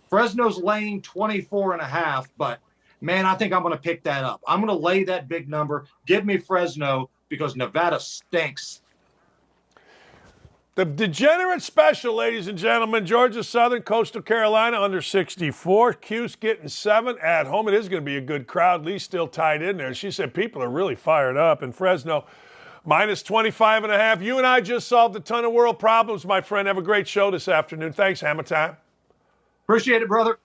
Fresno's laying 24.5, but man, I think I'm going to pick that up. I'm going to lay that big number. Give me Fresno because Nevada stinks. The degenerate special, ladies and gentlemen, Georgia Southern, Coastal Carolina under 64. Cuse getting 7 at home. It is going to be a good crowd. Lee's still tied in there. She said people are really fired up. And Fresno, minus 25.5. You and I just solved a ton of world problems, my friend. Have a great show this afternoon. Thanks, Hammer Time. Appreciate it, brother.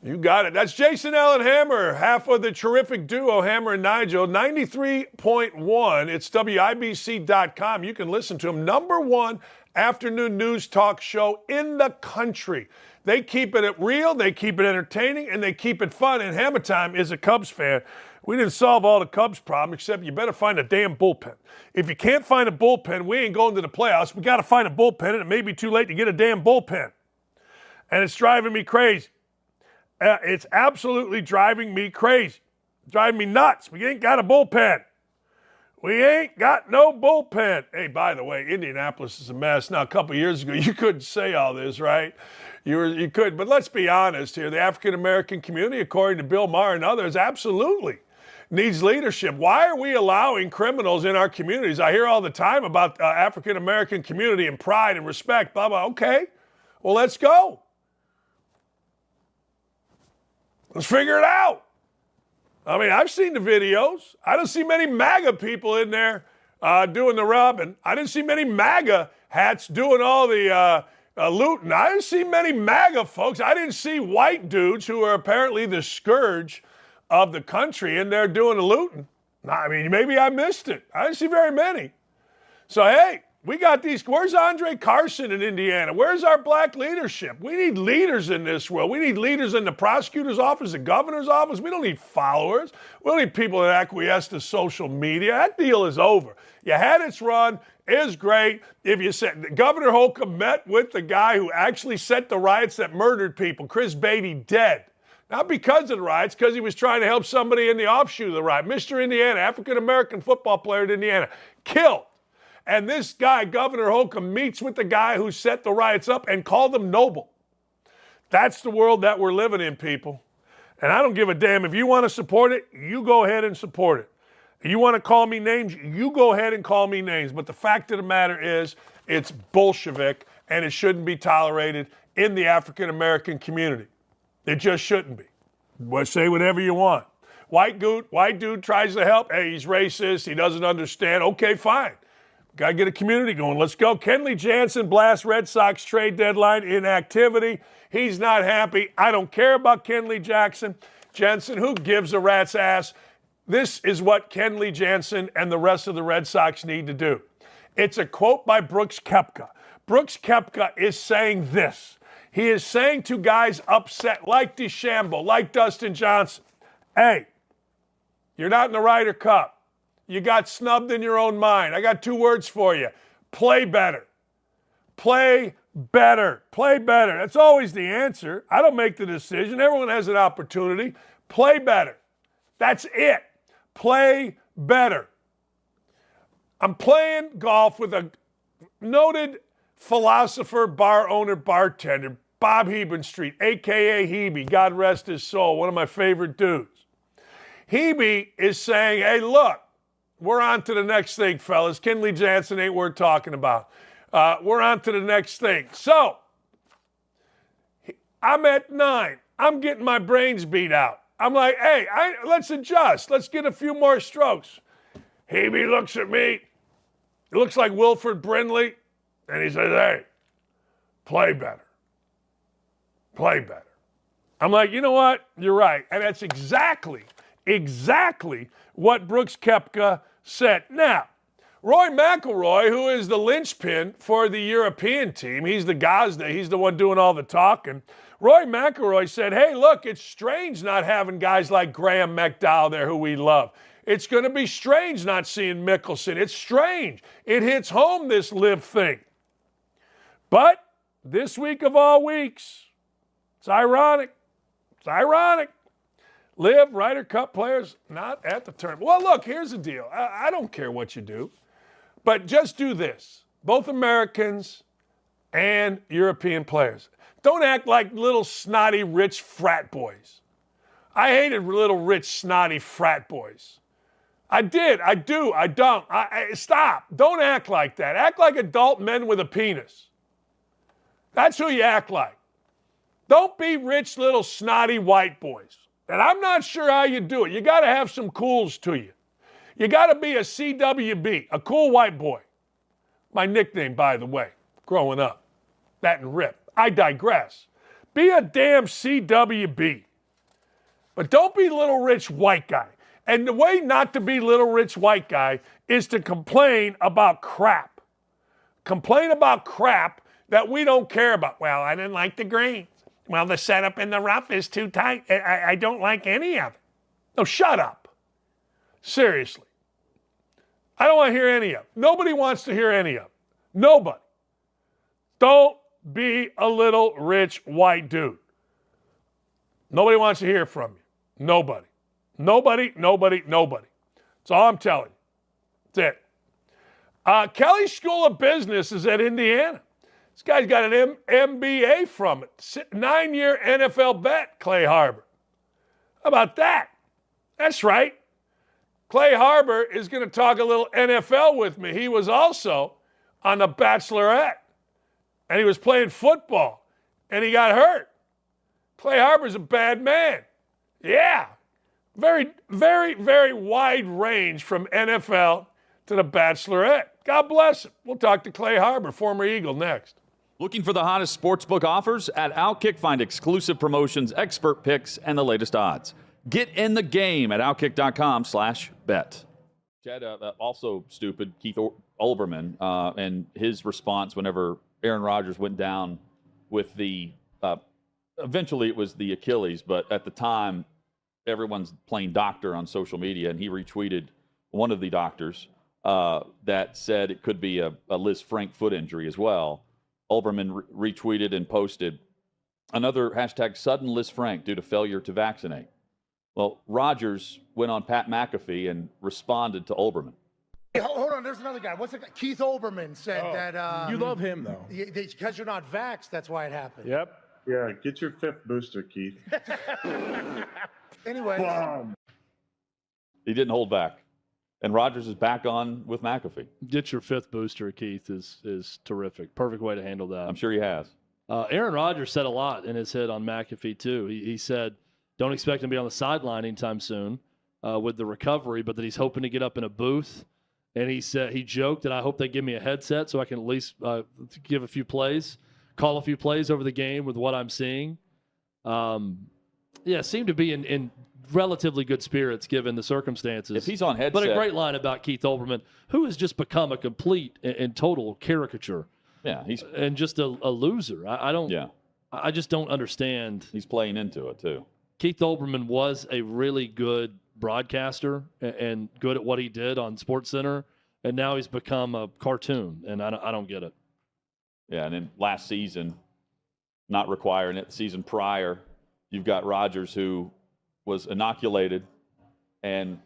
You got it. That's Jason Allen Hammer, half of the terrific duo, Hammer and Nigel. 93.1. It's WIBC.com. You can listen to him. Number 1 afternoon news talk show in the country. They keep it real, they keep it entertaining, and they keep it fun. And Hammer Time is a Cubs fan. We didn't solve all the Cubs problems, except you better find a damn bullpen. If you can't find a bullpen, we ain't going to the playoffs. We got to find a bullpen, and it may be too late to get a damn bullpen. And it's driving me crazy. It's absolutely driving me crazy. Driving me nuts. We ain't got a bullpen. We ain't got no bullpen. Hey, by the way, Indianapolis is a mess. Now, a couple of years ago, you couldn't say all this, right? You could, but let's be honest here. The African-American community, according to Bill Maher and others, absolutely needs leadership. Why are we allowing criminals in our communities? I hear all the time about African-American community and pride and respect, blah, blah. Okay, well, let's go. Let's figure it out. I mean, I've seen the videos. I don't see many MAGA people in there doing the robbing. I didn't see many MAGA hats doing all the looting. I didn't see many MAGA folks. I didn't see white dudes who are apparently the scourge of the country in there doing the looting. I mean, maybe I missed it. I didn't see very many. So, hey, we got these. Where's Andre Carson in Indiana? Where's our black leadership? We need leaders in this world. We need leaders in the prosecutor's office, the governor's office. We don't need followers. We don't need people that acquiesce to social media. That deal is over. You had its run. Is great. If you said Governor Holcomb met with the guy who actually set the riots that murdered people, Chris Beatty, dead. Not because of the riots, because he was trying to help somebody in the offshoot of the riot. Mr. Indiana, African-American football player in Indiana, killed. And this guy, Governor Holcomb, meets with the guy who set the riots up and called them noble. That's the world that we're living in, people. And I don't give a damn. If you want to support it, you go ahead and support it. If you want to call me names, you go ahead and call me names. But the fact of the matter is, it's Bolshevik, and it shouldn't be tolerated in the African-American community. It just shouldn't be. Well, say whatever you want. White dude tries to help. Hey, he's racist. He doesn't understand. Okay, fine. Got to get a community going. Let's go. Kenley Jansen blasts Red Sox trade deadline inactivity. He's not happy. I don't care about Kenley Jensen. Who gives a rat's ass? This is what Kenley Jansen and the rest of the Red Sox need to do. It's a quote by Brooks Koepka. Brooks Koepka is saying this. He is saying to guys upset like DeChambeau, like Dustin Johnson, hey, you're not in the Ryder Cup. You got snubbed in your own mind. I got 2 words for you. Play better. Play better. Play better. That's always the answer. I don't make the decision. Everyone has an opportunity. Play better. That's it. Play better. I'm playing golf with a noted philosopher, bar owner, bartender, Bob Hebenstreet, a.k.a. Hebe, God rest his soul, one of my favorite dudes. Hebe is saying, hey, look, we're on to the next thing, fellas. Kenley Jansen ain't worth talking about. We're on to the next thing. So, I'm at 9. I'm getting my brains beat out. I'm like, hey, let's adjust. Let's get a few more strokes. Hebe looks at me. He looks like Wilford Brimley. And he says, hey, play better. Play better. I'm like, you know what? You're right. And that's exactly what Brooks Koepka said. Now, Roy McIlroy, who is the linchpin for the European team, he's the Gazda, he's the one doing all the talking. Roy McIlroy said, hey, look, it's strange not having guys like Graham McDowell there who we love. It's going to be strange not seeing Mickelson. It's strange. It hits home, this live thing. But this week of all weeks, it's ironic. It's ironic. Live, Ryder Cup players not at the tournament. Well, look, here's the deal. I don't care what you do, but just do this. Both Americans and European players. Don't act like little snotty rich frat boys. I hated little rich snotty frat boys. I did. I do. I don't. Stop. Don't act like that. Act like adult men with a penis. That's who you act like. Don't be rich little snotty white boys. And I'm not sure how you do it. You got to have some cools to you. You got to be a CWB, a cool white boy. My nickname, by the way, growing up. That and Rip. I digress. Be a damn CWB. But don't be little rich white guy. And the way not to be little rich white guy is to complain about crap. Complain about crap that we don't care about. Well, I didn't like the greens. Well, the setup in the rough is too tight. I don't like any of it. No, shut up. Seriously. I don't want to hear any of it. Nobody wants to hear any of it. Nobody. Don't be a little rich white dude. Nobody wants to hear from you. Nobody. Nobody. That's all I'm telling you. That's it. Kelly School of Business is at Indiana. This guy's got an MBA from it. 9-year NFL vet, Clay Harbor. How about that? That's right. Clay Harbor is going to talk a little NFL with me. He was also on The Bachelorette. And he was playing football. And he got hurt. Clay Harbor's a bad man. Yeah. Very, very, very wide range from NFL to The Bachelorette. God bless him. We'll talk to Clay Harbor, former Eagle, next. Looking for the hottest sportsbook offers? At OutKick, find exclusive promotions, expert picks, and the latest odds. Get in the game at OutKick.com/bet. Chad, also stupid, Keith Olbermann, and his response whenever Aaron Rodgers went down with the, eventually it was the Achilles, but at the time, everyone's playing doctor on social media, and he retweeted one of the doctors that said it could be a Liz Frank foot injury as well. Olbermann retweeted and posted another hashtag sudden Liz Frank due to failure to vaccinate. Well, Rodgers went on Pat McAfee and responded to Olbermann. Hey, hold on, there's another guy. What's the guy? Keith Olbermann said that. You love him, though. Because you're not vaxxed, that's why it happened. Yep. Yeah, get your 5th booster, Keith. Anyway. He didn't hold back. And Rodgers is back on with McAfee. Get your 5th booster, Keith, is terrific. Perfect way to handle that. I'm sure he has. Aaron Rodgers said a lot in his hit on McAfee, too. He said, don't expect him to be on the sideline anytime soon with the recovery, but that he's hoping to get up in a booth. And he said he joked that I hope they give me a headset so I can at least give a few plays, call a few plays over the game with what I'm seeing. Seemed to be in relatively good spirits given the circumstances. If he's on headset. But a great line about Keith Olbermann, who has just become a complete and total caricature. Yeah, and just a loser. I just don't understand. He's playing into it too. Keith Olbermann was a really good broadcaster and good at what he did on SportsCenter, and now he's become a cartoon, and I don't get it. Yeah, and then last season, not requiring it. The season prior, you've got Rodgers who was inoculated, and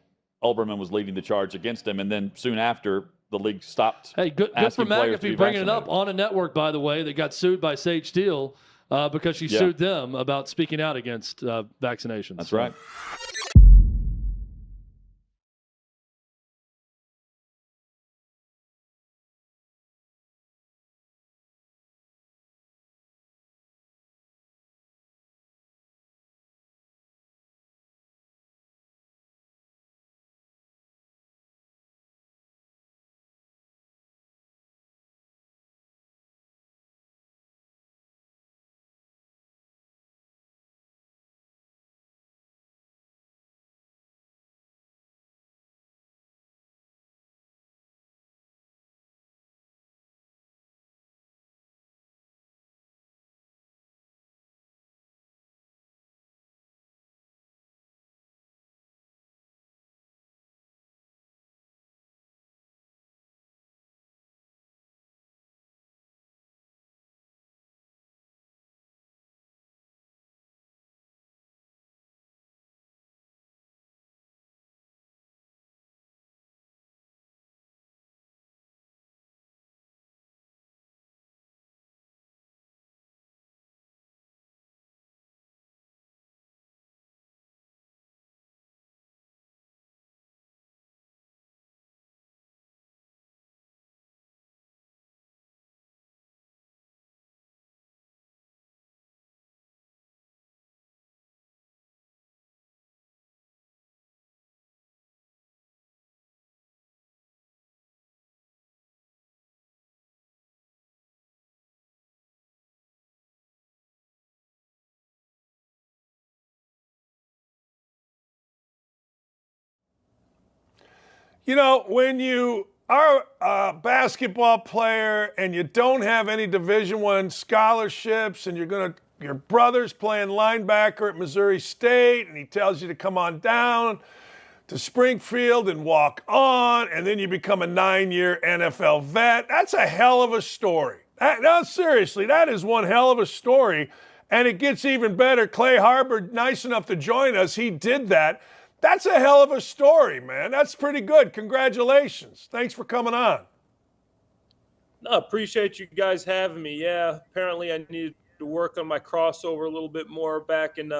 Olbermann was leading the charge against him, and then soon after, the league stopped. Hey, good for McAfee bringing it up on a network, by the way, that got sued by Sage Steele because she sued them about speaking out against vaccinations. That's right. You know, when you are a basketball player and you don't have any Division I scholarships and your brother's playing linebacker at Missouri State and he tells you to come on down to Springfield and walk on, and then you become a 9-year NFL vet, that's a hell of a story. No, seriously, that is one hell of a story. And it gets even better. Clay Harbor, nice enough to join us, he did that. That's a hell of a story, man. That's pretty good. Congratulations. Thanks for coming on. No, appreciate you guys having me. Yeah, apparently I needed to work on my crossover a little bit more back in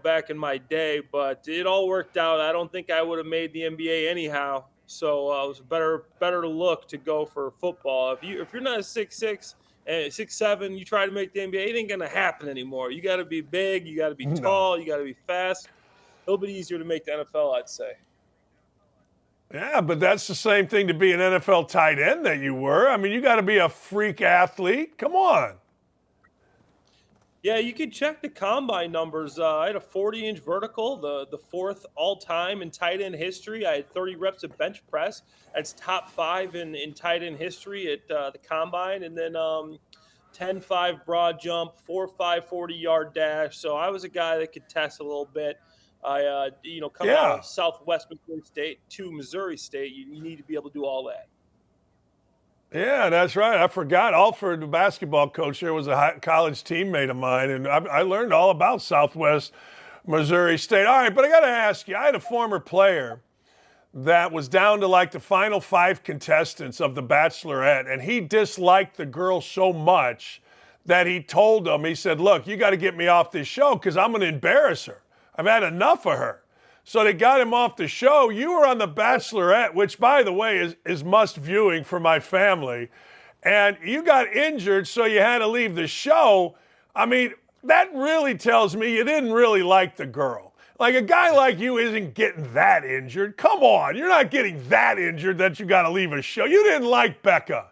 back in my day, but it all worked out. I don't think I would have made the NBA anyhow. So it was a better look to go for football. If you're not a 6'6" and 6'7", you try to make the NBA, it ain't gonna happen anymore. You got to be big, you got to be tall, you got to be fast. A little bit easier to make the NFL, I'd say. Yeah, but that's the same thing to be an NFL tight end that you were. I mean, you got to be a freak athlete. Come on. Yeah, you can check the combine numbers. I had a 40-inch vertical, the fourth all-time in tight end history. I had 30 reps of bench press. That's top 5 in tight end history at the combine. And then 10-5 broad jump, 4.5 40-yard dash. So I was a guy that could test a little bit. Coming out of Southwest Missouri State to Missouri State, you need to be able to do all that. Yeah, that's right. I forgot. Alford, the basketball coach there, was a college teammate of mine, and I learned all about Southwest Missouri State. All right, but I got to ask you, I had a former player that was down to like the final 5 contestants of The Bachelorette, and he disliked the girl so much that he told them, he said, look, you got to get me off this show because I'm going to embarrass her. I've had enough of her. So they got him off the show. You were on The Bachelorette, which, by the way, is must viewing for my family. And you got injured, so you had to leave the show. I mean, that really tells me you didn't really like the girl. Like, a guy like you isn't getting that injured. Come on, you're not getting that injured that you got to leave a show. You didn't like Becca.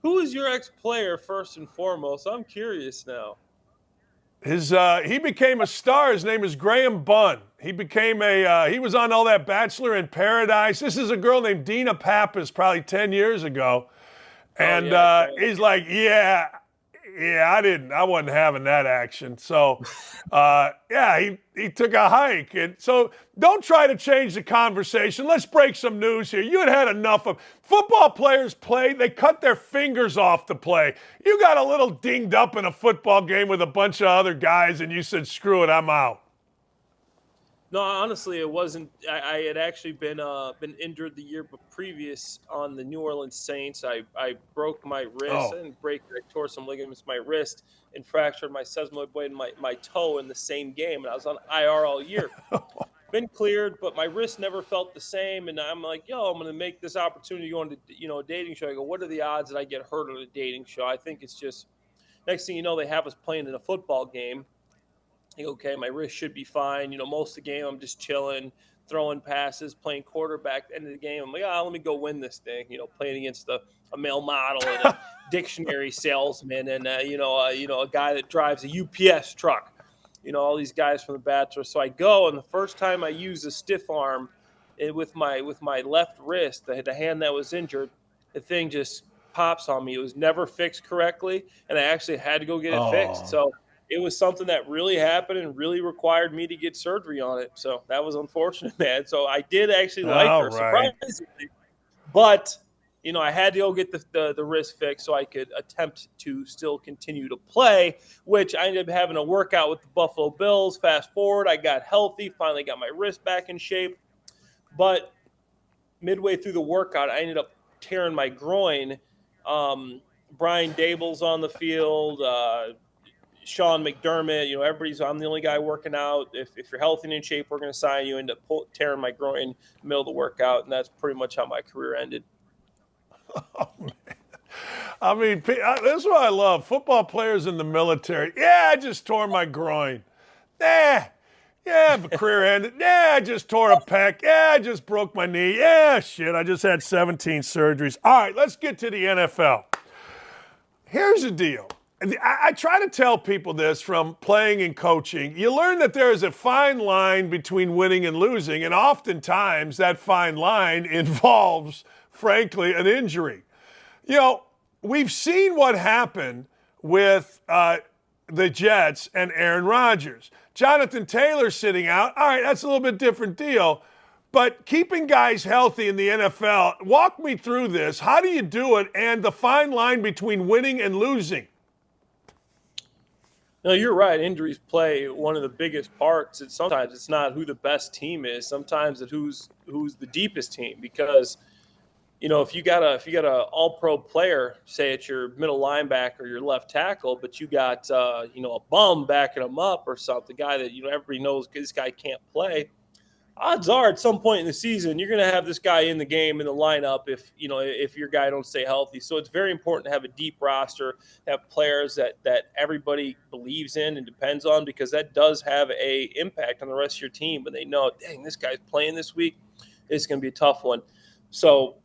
Who is your ex-player, first and foremost? I'm curious now. He became a star. His name is Graham Bunn. He became he was on all that Bachelor in Paradise. This is a girl named Dina Pappas probably 10 years ago. And he's like, yeah, I wasn't having that action. So, he took a hike. And so don't try to change the conversation. Let's break some news here. You had enough of football players play. They cut their fingers off to play. You got a little dinged up in a football game with a bunch of other guys, and you said, screw it, I'm out. No, honestly, it wasn't. I had actually been injured the year previous on the New Orleans Saints. I broke my wrist. I didn't break it. I tore some ligaments in my wrist and fractured my sesamoid blade and my toe in the same game. And I was on IR all year. Been cleared, but my wrist never felt the same. And I'm like, I'm going to make this opportunity to go into a dating show. I go, what are the odds that I get hurt on a dating show? I think it's just next thing you know, they have us playing in a football game. Okay, my wrist should be fine. Most of the game I'm just chilling, throwing passes, playing quarterback. End of the game, I'm like, let me go win this thing. Playing against a male model and a dictionary salesman and a guy that drives a UPS truck. All these guys from The Bachelor. So I go, and the first time I use a stiff arm with my left wrist, the hand that was injured, the thing just pops on me. It was never fixed correctly, and I actually had to go get it fixed. So it was something that really happened and really required me to get surgery on it. So that was unfortunate, man. So I did actually like her, surprisingly. But, I had to go get the wrist fixed so I could attempt to still continue to play, which I ended up having a workout with the Buffalo Bills. Fast forward, I got healthy, finally got my wrist back in shape. But midway through the workout, I ended up tearing my groin. Brian Dable's on the field, Sean McDermott, I'm the only guy working out. If you're healthy and in shape, we're going to sign you. End up tearing my groin in the middle of the workout, and that's pretty much how my career ended. Oh, man. I mean, that's what I love. Football players in the military. Yeah, I just tore my groin. Yeah, the career ended. Yeah, I just tore a pec. Yeah, I just broke my knee. Yeah, shit, I just had 17 surgeries. All right, let's get to the NFL. Here's the deal. I try to tell people this from playing and coaching. You learn that there is a fine line between winning and losing, and oftentimes that fine line involves, frankly, an injury. You know, we've seen what happened with the Jets and Aaron Rodgers. Jonathan Taylor sitting out. All right, that's a little bit different deal. But keeping guys healthy in the NFL, walk me through this. How do you do it, and the fine line between winning and losing? No, you're right. Injuries play one of the biggest parts. Sometimes it's not who the best team is. Sometimes it's who's the deepest team. Because, you know, if you got a all-pro player, say it's your middle linebacker, your left tackle, but you got a bum backing him up or something, the guy that everybody knows this guy can't play. Odds are at some point in the season you're going to have this guy in the game in the lineup if your guy don't stay healthy. So it's very important to have a deep roster, have players that everybody believes in and depends on, because that does have a impact on the rest of your team. But they know, dang, this guy's playing this week, it's going to be a tough one. So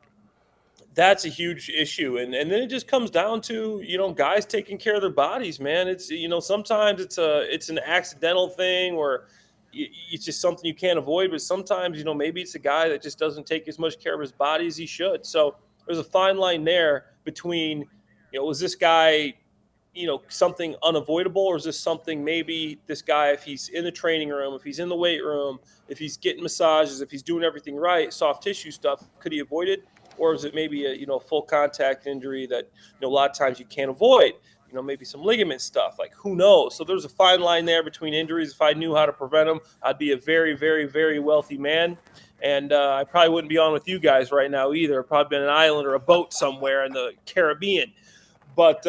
that's a huge issue. And then it just comes down to, guys taking care of their bodies, man. It's, sometimes it's an accidental thing where it's just something you can't avoid, but sometimes, maybe it's a guy that just doesn't take as much care of his body as he should. So there's a fine line there between, was this guy, something unavoidable, or is this something maybe this guy, if he's in the training room, if he's in the weight room, if he's getting massages, if he's doing everything right, soft tissue stuff, could he avoid it? Or is it maybe a full contact injury that, a lot of times you can't avoid? Maybe some ligament stuff, like who knows? So there's a fine line there between injuries. If I knew how to prevent them, I'd be a very, very, very wealthy man. And I probably wouldn't be on with you guys right now either. I'd probably been an island or a boat somewhere in the Caribbean. But,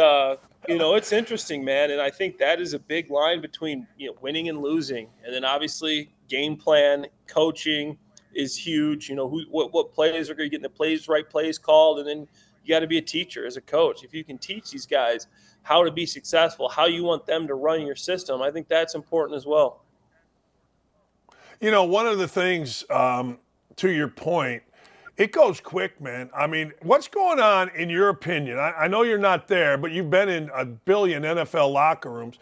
it's interesting, man. And I think that is a big line between, winning and losing. And then obviously game plan, coaching is huge. What plays are going to get the right plays called. And then you got to be a teacher as a coach. If you can teach these guys how to be successful, how you want them to run your system, I think that's important as well. One of the things, to your point, it goes quick, man. I mean, what's going on in your opinion? I know you're not there, but you've been in a billion NFL locker rooms.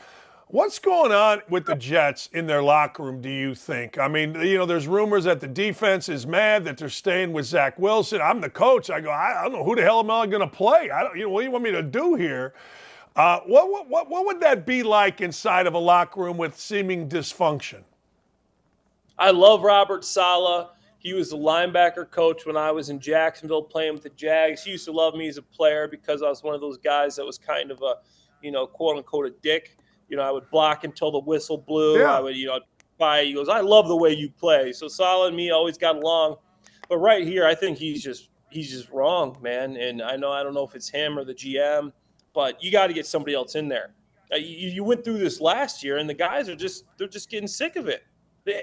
What's going on with the Jets in their locker room, do you think? I mean, there's rumors that the defense is mad that they're staying with Zach Wilson. I'm the coach. I go, I don't know, who the hell am I going to play? What do you want me to do here? What would that be like inside of a locker room with seeming dysfunction? I love Robert Saleh. He was the linebacker coach when I was in Jacksonville playing with the Jags. He used to love me as a player because I was one of those guys that was kind of a, quote unquote, a dick. I would block until the whistle blew. Yeah. I would, fight. He goes, I love the way you play. So Saleh and me always got along. But right here, I think he's just wrong, man. And I don't know if it's him or the GM, but you got to get somebody else in there. You went through this last year, and the guys they're just getting sick of it.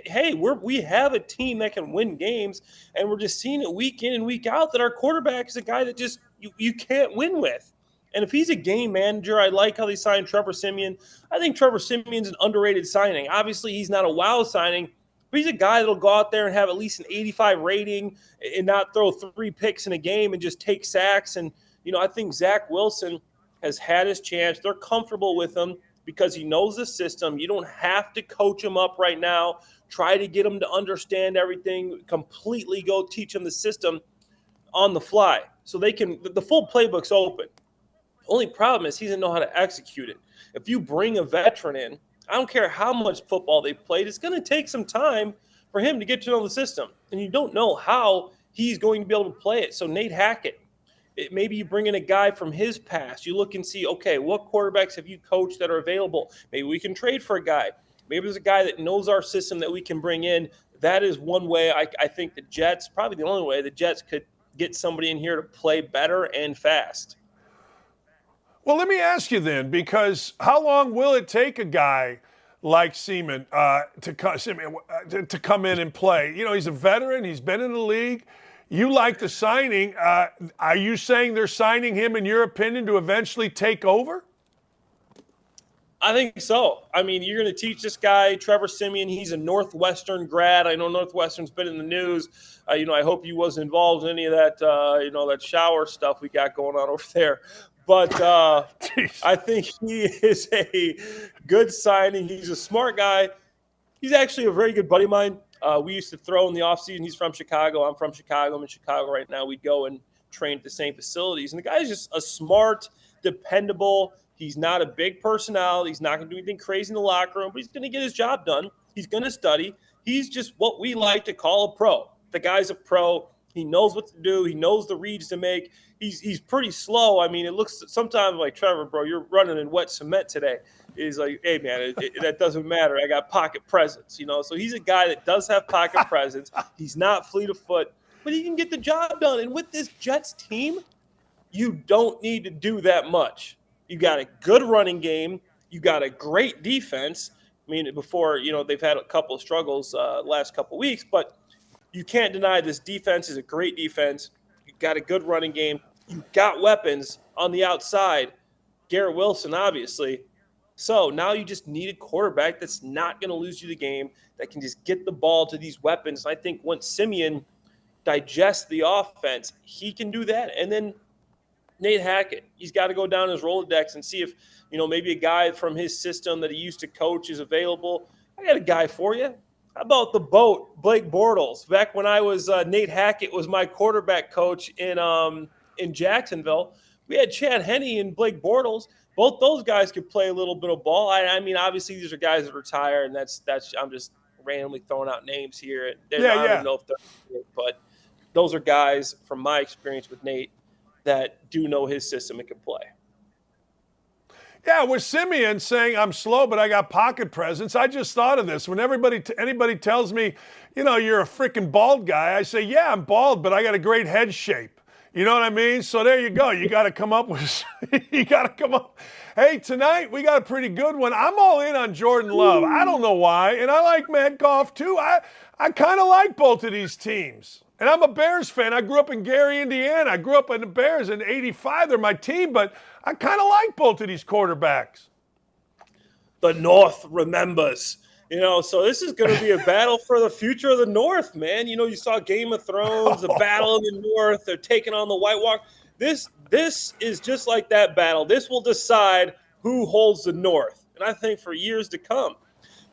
Hey, we have a team that can win games, and we're just seeing it week in and week out that our quarterback is a guy that just you can't win with. And if he's a game manager, I like how they signed Trevor Siemian. I think Trevor Siemian's an underrated signing. Obviously, he's not a wow signing, but he's a guy that'll go out there and have at least an 85 rating and not throw 3 picks in a game and just take sacks. And, I think Zach Wilson has had his chance. They're comfortable with him because he knows the system. You don't have to coach him up right now. Try to get him to understand everything, completely go teach him the system on the fly. So the full playbook's open. Only problem is he doesn't know how to execute it. If you bring a veteran in, I don't care how much football they've played, it's going to take some time for him to get to know the system. And you don't know how he's going to be able to play it. So Nate Hackett, maybe you bring in a guy from his past. You look and see, okay, what quarterbacks have you coached that are available? Maybe we can trade for a guy. Maybe there's a guy that knows our system that we can bring in. That is one way I think the Jets, probably the only way the Jets could get somebody in here to play better and fast. Well, let me ask you then, because how long will it take a guy like Seaman to come in and play? He's a veteran. He's been in the league. You like the signing. Are you saying they're signing him, in your opinion, to eventually take over? I think so. I mean, you're going to teach this guy, Trevor Siemian. He's a Northwestern grad. I know Northwestern's been in the news. I hope he wasn't involved in any of that, that shower stuff we got going on over there. But I think he is a good signing. He's a smart guy. He's actually a very good buddy of mine. We used to throw in the offseason. He's from Chicago. I'm from Chicago. I'm in Chicago right now. We'd go and train at the same facilities. And the guy's just a smart, dependable. He's not a big personality. He's not going to do anything crazy in the locker room, but he's going to get his job done. He's going to study. He's just what we like to call a pro. The guy's a pro. He knows what to do. He knows the reads to make. He's pretty slow. I mean, it looks sometimes like, Trevor, bro, you're running in wet cement today. He's like, hey, man, that doesn't matter. I got pocket presence, you know. So he's a guy that does have pocket presence. He's not fleet of foot, but he can get the job done. And with this Jets team, you don't need to do that much. You got a good running game. You got a great defense. I mean, before, you know, they've had a couple of struggles last couple of weeks, but you can't deny this defense is a great defense. You got a good running game. You got weapons on the outside. Garrett Wilson, obviously. So now you just need a quarterback that's not going to lose you the game, that can just get the ball to these weapons. I think once Simeon digests the offense, he can do that. And then Nate Hackett, he's got to go down his Rolodex and see if, you know, maybe a guy from his system that he used to coach is available. I got a guy for you. How about the boat, Blake Bortles? Back when I was Nate Hackett was my quarterback coach in Jacksonville. We had Chad Henne and Blake Bortles. Both those guys could play a little bit of ball. I mean, obviously these are guys that retire, and that's I'm just randomly throwing out names here. I don't know if they're, but those are guys from my experience with Nate that do know his system and can play. Yeah, with Simeon saying I'm slow, but I got pocket presence, I just thought of this. When anybody tells me, you know, you're a freaking bald guy, I say, yeah, I'm bald, but I got a great head shape. You know what I mean? So there you go. You got to come up with – you got to come up. Hey, tonight we got a pretty good one. I'm all in on Jordan Love. I don't know why. And I like Matt Goff too. I kind of like both of these teams. And I'm a Bears fan. I grew up in Gary, Indiana. I grew up in the Bears in '85. They're my team. But I kind of like both of these quarterbacks. The North remembers. You know, so this is going to be a battle for the future of the North, man. You know, you saw Game of Thrones, the battle in the North. They're taking on the White Walker. This is just like that battle. This will decide who holds the North, and I think for years to come,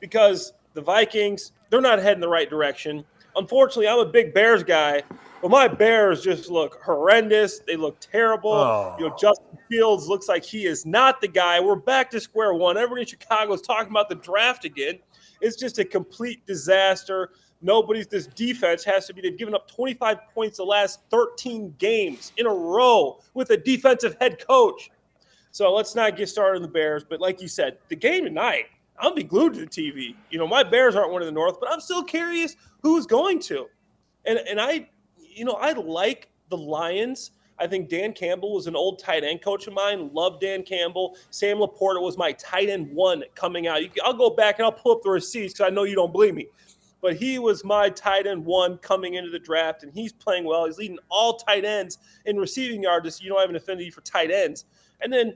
because the Vikings, they're not heading the right direction. Unfortunately, I'm a big Bears guy, but my Bears just look horrendous. They look terrible. Oh. You know, Justin Fields looks like he is not the guy. We're back to square one. Everybody in Chicago is talking about the draft again. It's just a complete disaster. This defense has to be, they've given up 25 points the last 13 games in a row with a defensive head coach. So let's not get started on the Bears. But like you said, the game tonight, I'll be glued to the TV. You know, my Bears aren't one of the North, but I'm still curious who's going to. And I like the Lions. I think Dan Campbell was an old tight end coach of mine. Love Dan Campbell. Sam Laporta was my tight end one coming out. I'll go back and I'll pull up the receipts because I know you don't believe me. But he was my tight end one coming into the draft, and he's playing well. He's leading all tight ends in receiving yards. You don't have an affinity for tight ends. And then,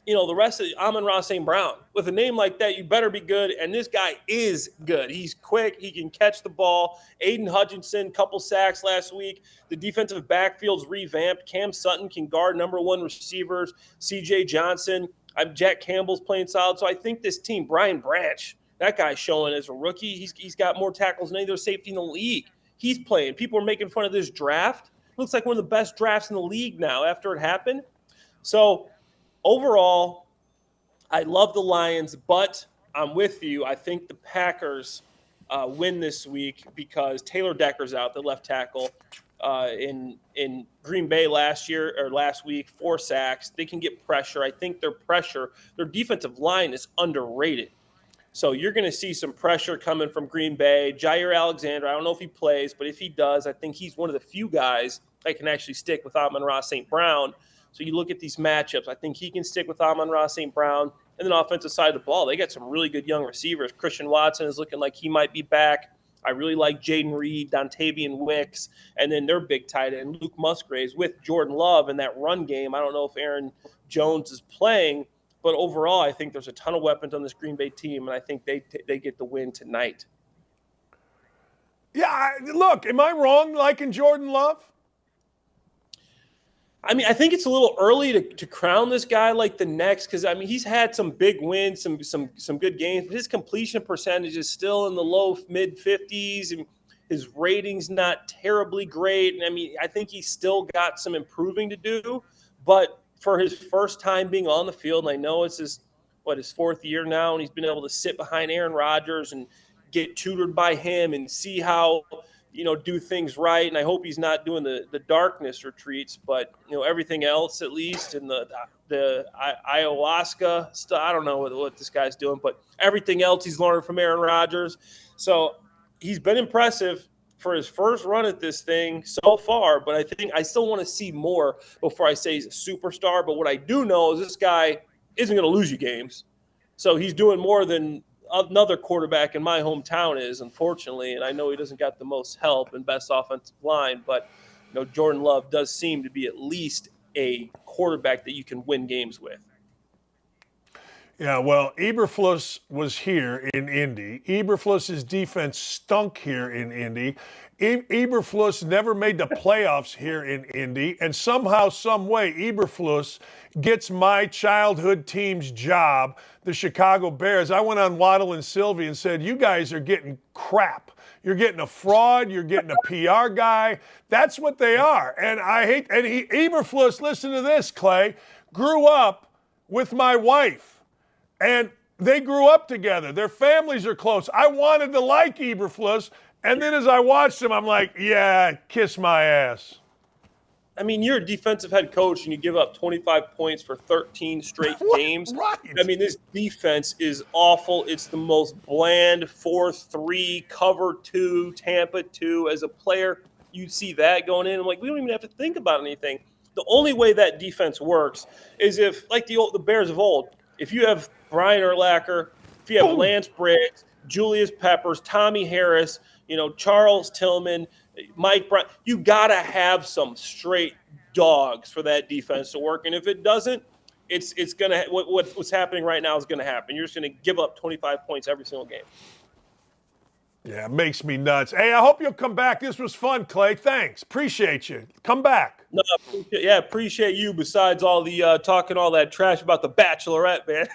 you know, the rest of Amon-Ra St. Brown. With a name like that, you better be good, and this guy is good. He's quick. He can catch the ball. Aiden Hutchinson, couple sacks last week. The defensive backfield's revamped. Cam Sutton can guard number one receivers. C.J. Johnson. Jack Campbell's playing solid. So I think this team, Brian Branch, that guy's showing as a rookie. He's got more tackles than any other safety in the league. He's playing. People are making fun of this draft. Looks like one of the best drafts in the league now after it happened. So overall, I love the Lions, but I'm with you. I think the Packers win this week because Taylor Decker's out, the left tackle. In Green Bay last week, 4 sacks. They can get pressure. I think their defensive line is underrated. So you're going to see some pressure coming from Green Bay. Jair Alexander, I don't know if he plays, but if he does, I think he's one of the few guys that can actually stick with Amon-Ra St. Brown. So you look at these matchups, I think he can stick with Amon-Ra St. Brown. And then offensive side of the ball, they got some really good young receivers. Christian Watson is looking like he might be back. I really like Jaden Reed, Dontavian Wicks, and then their big tight end, Luke Musgraves, with Jordan Love in that run game. I don't know if Aaron Jones is playing, but overall, I think there's a ton of weapons on this Green Bay team, and I think they get the win tonight. Yeah, look, am I wrong liking Jordan Love? I mean, I think it's a little early to crown this guy like the next, because I mean he's had some big wins, some good games, but his completion percentage is still in the low mid 50s, and his rating's not terribly great. And I mean, I think he's still got some improving to do. But for his first time being on the field, and I know it's his fourth year now, and he's been able to sit behind Aaron Rodgers and get tutored by him and see how, do things right. And I hope he's not doing the darkness retreats, but everything else, at least, and the ayahuasca stuff. I don't know what this guy's doing, but everything else he's learned from Aaron Rodgers. So he's been impressive for his first run at this thing so far, but I think I still want to see more before I say he's a superstar. But what I do know is this guy isn't going to lose you games. So he's doing more than another quarterback in my hometown is, unfortunately, and I know he doesn't got the most help and best offensive line, but Jordan Love does seem to be at least a quarterback that you can win games with. Yeah, well, Eberflus was here in Indy. Eberflus's defense stunk here in Indy. Eberflus never made the playoffs here in Indy, and somehow, some way, Eberflus gets my childhood team's job, the Chicago Bears. I went on Waddle and Sylvie and said, you guys are getting crap. You're getting a fraud. You're getting a PR guy. That's what they are. And Eberflus, listen to this, Clay, grew up with my wife. And they grew up together. Their families are close. I wanted to like Eberflus, and then as I watched him, I'm like, yeah, kiss my ass. I mean, you're a defensive head coach, and you give up 25 points for 13 straight games. Right. I mean, this defense is awful. It's the most bland 4-3, cover 2, Tampa 2. As a player, you see that going in. I'm like, we don't even have to think about anything. The only way that defense works is if, like the Bears of old, if you have Brian Urlacher, if you have Lance Briggs, Julius Peppers, Tommy Harris, Charles Tillman, Mike Brown, you got to have some straight dogs for that defense to work. And if it doesn't, it's going to what's happening right now is going to happen. You're just going to give up 25 points every single game. Yeah, it makes me nuts. Hey, I hope you'll come back. This was fun, Clay. Thanks. Appreciate you. Come back. No, appreciate you, besides all the talking all that trash about the Bachelorette, man.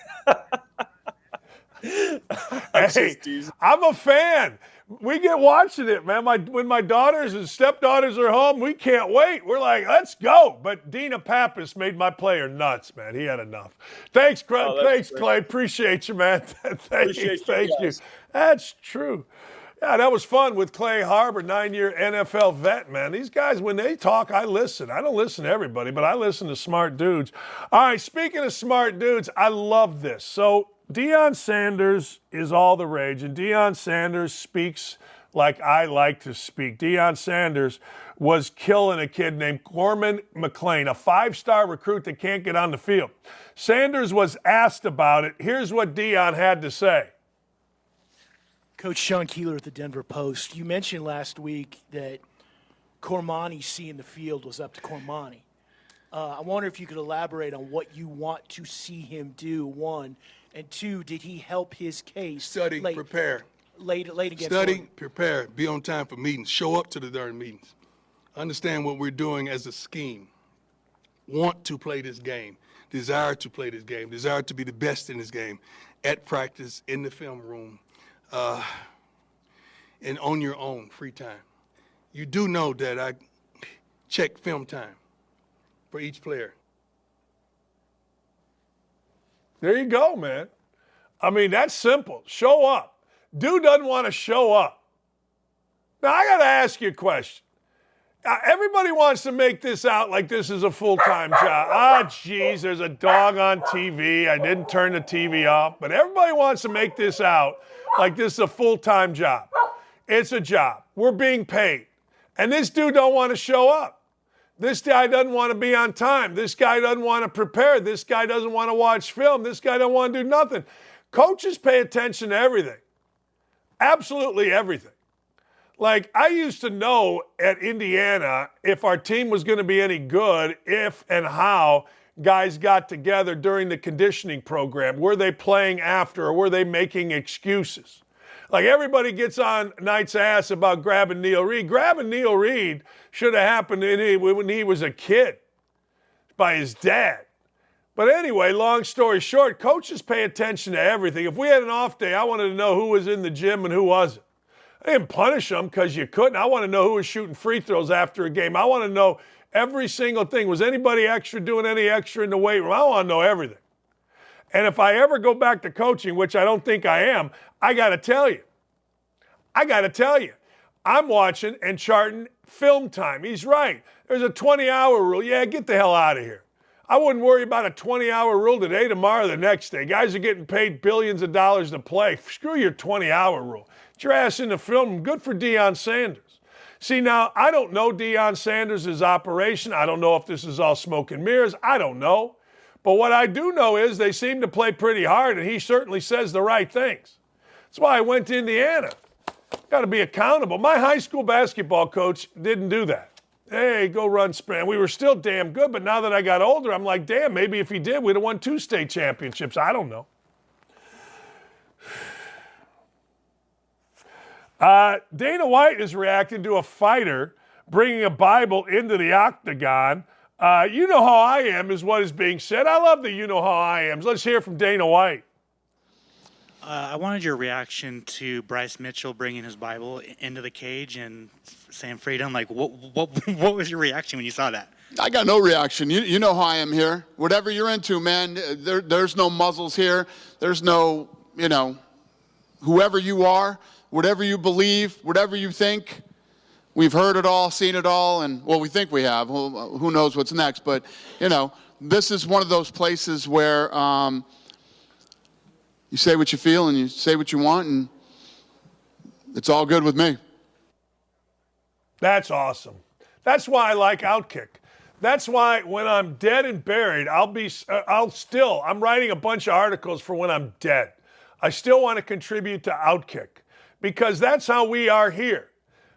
I'm a fan. We get watching it, man. When my daughters and stepdaughters are home, we can't wait. We're like, let's go. But Dina Pappas made my player nuts, man. He had enough. Thanks, Clay. Appreciate you, man. Thank you. That's true. Yeah, that was fun with Clay Harbor, 9-year NFL vet, man. These guys, when they talk, I listen. I don't listen to everybody, but I listen to smart dudes. All right, speaking of smart dudes, I love this. So Deion Sanders is all the rage, and Deion Sanders speaks like I like to speak. Deion Sanders was killing a kid named Corman McLean, a 5-star recruit that can't get on the field. Sanders was asked about it. Here's what Deion had to say. Coach Sean Keeler at the Denver Post, you mentioned last week that Cormani seeing the field was up to Cormani. I wonder if you could elaborate on what you want to see him do, one. And two, did he help his case? Study, prepare. Late against Study, Oregon? prepare, be on time for meetings. Show up to the darn meetings. Understand what we're doing as a scheme. Want to play this game. Desire to play this game. Desire to be the best in this game. At practice, in the film room. And on your own free time. You do know that I check film time for each player. There you go, man. I mean, that's simple. Show up. Dude doesn't want to show up. Now, I got to ask you a question. Everybody wants to make this out like this is a full-time job. Geez, there's a dog on TV. I didn't turn the TV off. But everybody wants to make this out like this is a full-time job. It's a job. We're being paid. And this dude don't want to show up. This guy doesn't want to be on time. This guy doesn't want to prepare. This guy doesn't want to watch film. This guy don't want to do nothing. Coaches pay attention to everything. Absolutely everything. Like, I used to know at Indiana if our team was going to be any good, if and how guys got together during the conditioning program. Were they playing after, or were they making excuses? Like, everybody gets on Knight's ass about grabbing Neil Reed. Grabbing Neil Reed should have happened when he was a kid. by his dad. But anyway, long story short, coaches pay attention to everything. If we had an off day, I wanted to know who was in the gym and who wasn't. I didn't punish them because you couldn't. I want to know who was shooting free throws after a game. I want to know every single thing. Was anybody extra doing any extra in the weight room? I want to know everything. And if I ever go back to coaching, which I don't think I am, I got to tell you, I'm watching and charting film time. He's right. There's a 20-hour rule. Yeah, get the hell out of here. I wouldn't worry about a 20-hour rule today, tomorrow, the next day. Guys are getting paid billions of dollars to play. Screw your 20-hour rule. Get your ass in the film. Good for Deion Sanders. See, now, I don't know Deion Sanders' operation. I don't know if this is all smoke and mirrors. I don't know. But what I do know is they seem to play pretty hard, and he certainly says the right things. That's why I went to Indiana. Got to be accountable. My high school basketball coach didn't do that. Hey, go run sprint. We were still damn good, but now that I got older, I'm like, damn, maybe if he did, we'd have won 2 state championships. I don't know. Dana White is reacting to a fighter bringing a Bible into the octagon. You know how I am is what is being said. I love the you know how I am. Let's hear from Dana White. I wanted your reaction to Bryce Mitchell bringing his Bible into the cage and saying freedom. Like, what was your reaction when you saw that? I got no reaction. You know how I am here. Whatever you're into, man, there's no muzzles here. There's no, whoever you are, whatever you believe, whatever you think. We've heard it all, seen it all, and, well, we think we have. Who knows what's next? But, this is one of those places where you say what you feel and you say what you want, and it's all good with me. That's awesome. That's why I like OutKick. That's why when I'm dead and buried, I'm writing a bunch of articles for when I'm dead. I still want to contribute to OutKick because that's how we are here.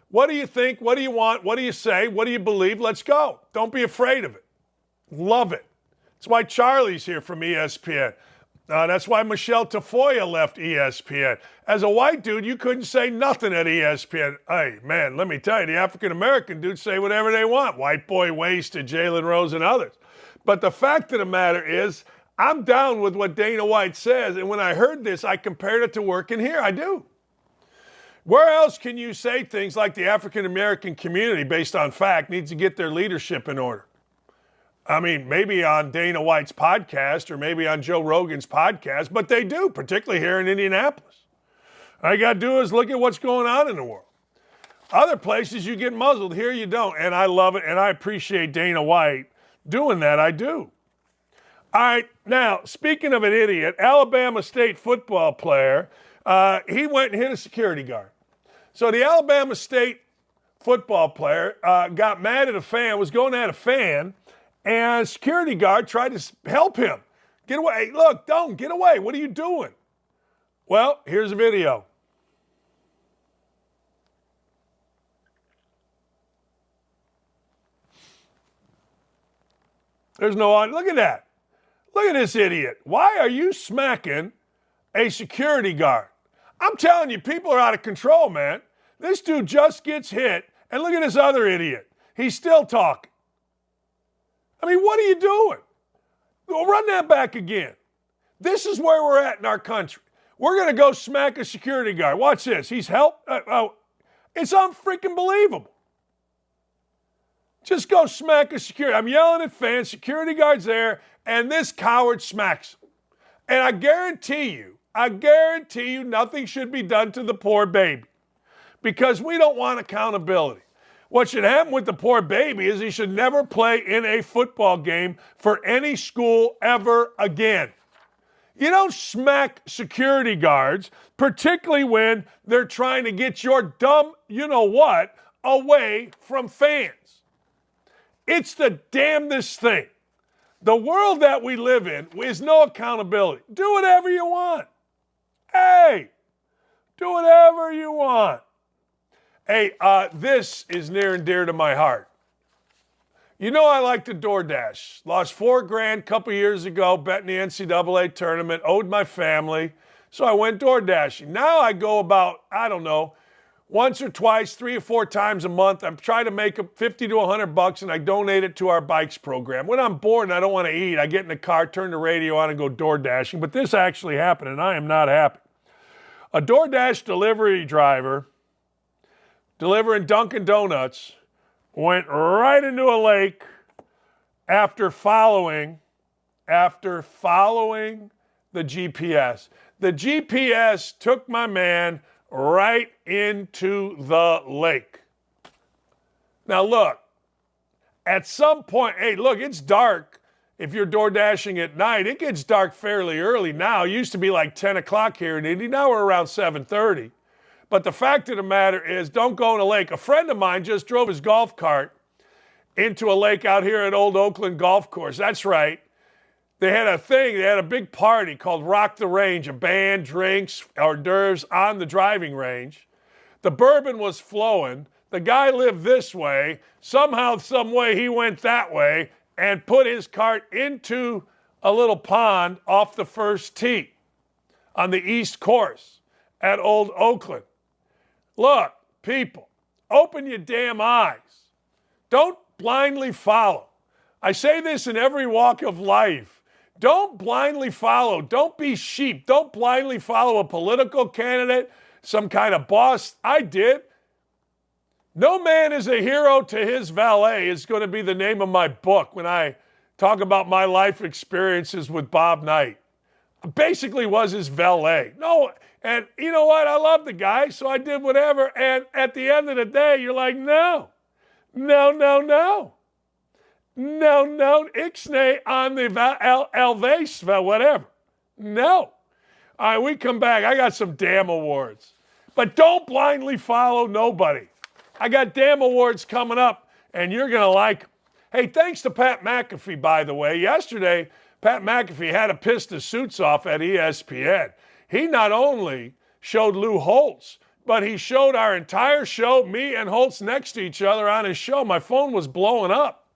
What do you think? What do you want? What do you say? What do you believe? Let's go. Don't be afraid of it. Love it. That's why Charlie's here from ESPN. That's why Michelle Tafoya left ESPN. As a white dude, you couldn't say nothing at ESPN. Hey, man, let me tell you, the African-American dudes say whatever they want. White Boy Wasted, Jalen Rose, and others. But the fact of the matter is, I'm down with what Dana White says. And when I heard this, I compared it to working here. I do. Where else can you say things like the African-American community, based on fact, needs to get their leadership in order? I mean, maybe on Dana White's podcast or maybe on Joe Rogan's podcast, but they do, particularly here in Indianapolis. All you got to do is look at what's going on in the world. Other places you get muzzled. Here you don't. And I love it, and I appreciate Dana White doing that. I do. All right, now, speaking of an idiot, Alabama State football player, he went and hit a security guard. So the Alabama State football player got mad at a fan, was going at a fan, and a security guard tried to help him. Get away. Hey, look, don't. Get away. What are you doing? Well, here's a video. There's no audio. Look at that. Look at this idiot. Why are you smacking a security guard? I'm telling you, people are out of control, man. This dude just gets hit, and look at this other idiot. He's still talking. I mean, what are you doing? Well, run that back again. This is where we're at in our country. We're going to go smack a security guard. Watch this. He's helped. It's unfreaking believable. Just go smack a security. I'm yelling at fans. Security guard's there, and this coward smacks him. And I guarantee you nothing should be done to the poor baby because we don't want accountability. What should happen with the poor baby is he should never play in a football game for any school ever again. You don't smack security guards, particularly when they're trying to get your dumb you-know-what away from fans. It's the damnedest thing. The world that we live in is no accountability. Do whatever you want. Hey, do whatever you want. Hey, this is near and dear to my heart. You know I like to DoorDash. Lost $4,000 a couple years ago, betting the NCAA tournament, owed my family, so I went DoorDashing. Now I go about, once or twice, 3 or 4 times a month. I'm trying to make $50 to $100, and I donate it to our bikes program. When I'm bored and I don't want to eat, I get in the car, turn the radio on, and go door dashing. But this actually happened, and I am not happy. A DoorDash delivery driver delivering Dunkin' Donuts went right into a lake after following the GPS. The GPS took my man right into the lake. Now look, at some point, hey, look, it's dark. If you're door dashing at night, it gets dark fairly early now. It used to be like 10 o'clock here in Indy. Now we're around 7:30. But the fact of the matter is, don't go in a lake. A friend of mine just drove his golf cart into a lake out here at Old Oakland Golf Course. That's right. They had a big party called Rock the Range, a band, drinks, hors d'oeuvres on the driving range. The bourbon was flowing. The guy lived this way. Somehow, some way, he went that way and put his cart into a little pond off the first tee on the East Course at Old Oakland. Look, people, open your damn eyes. Don't blindly follow. I say this in every walk of life. Don't blindly follow. Don't be sheep. Don't blindly follow a political candidate, some kind of boss. I did. No man is a hero to his valet is going to be the name of my book when I talk about my life experiences with Bob Knight. Basically was his valet. No, and you know what? I love the guy, so I did whatever. And at the end of the day, you're like, no, ixnay on the Elvase, whatever. No. All right, we come back. I got some damn awards. But don't blindly follow nobody. I got damn awards coming up, and you're going to like them. Hey, thanks to Pat McAfee, by the way. Yesterday, Pat McAfee had to piss the suits off at ESPN. He not only showed Lou Holtz, but he showed our entire show, me and Holtz next to each other on his show. My phone was blowing up.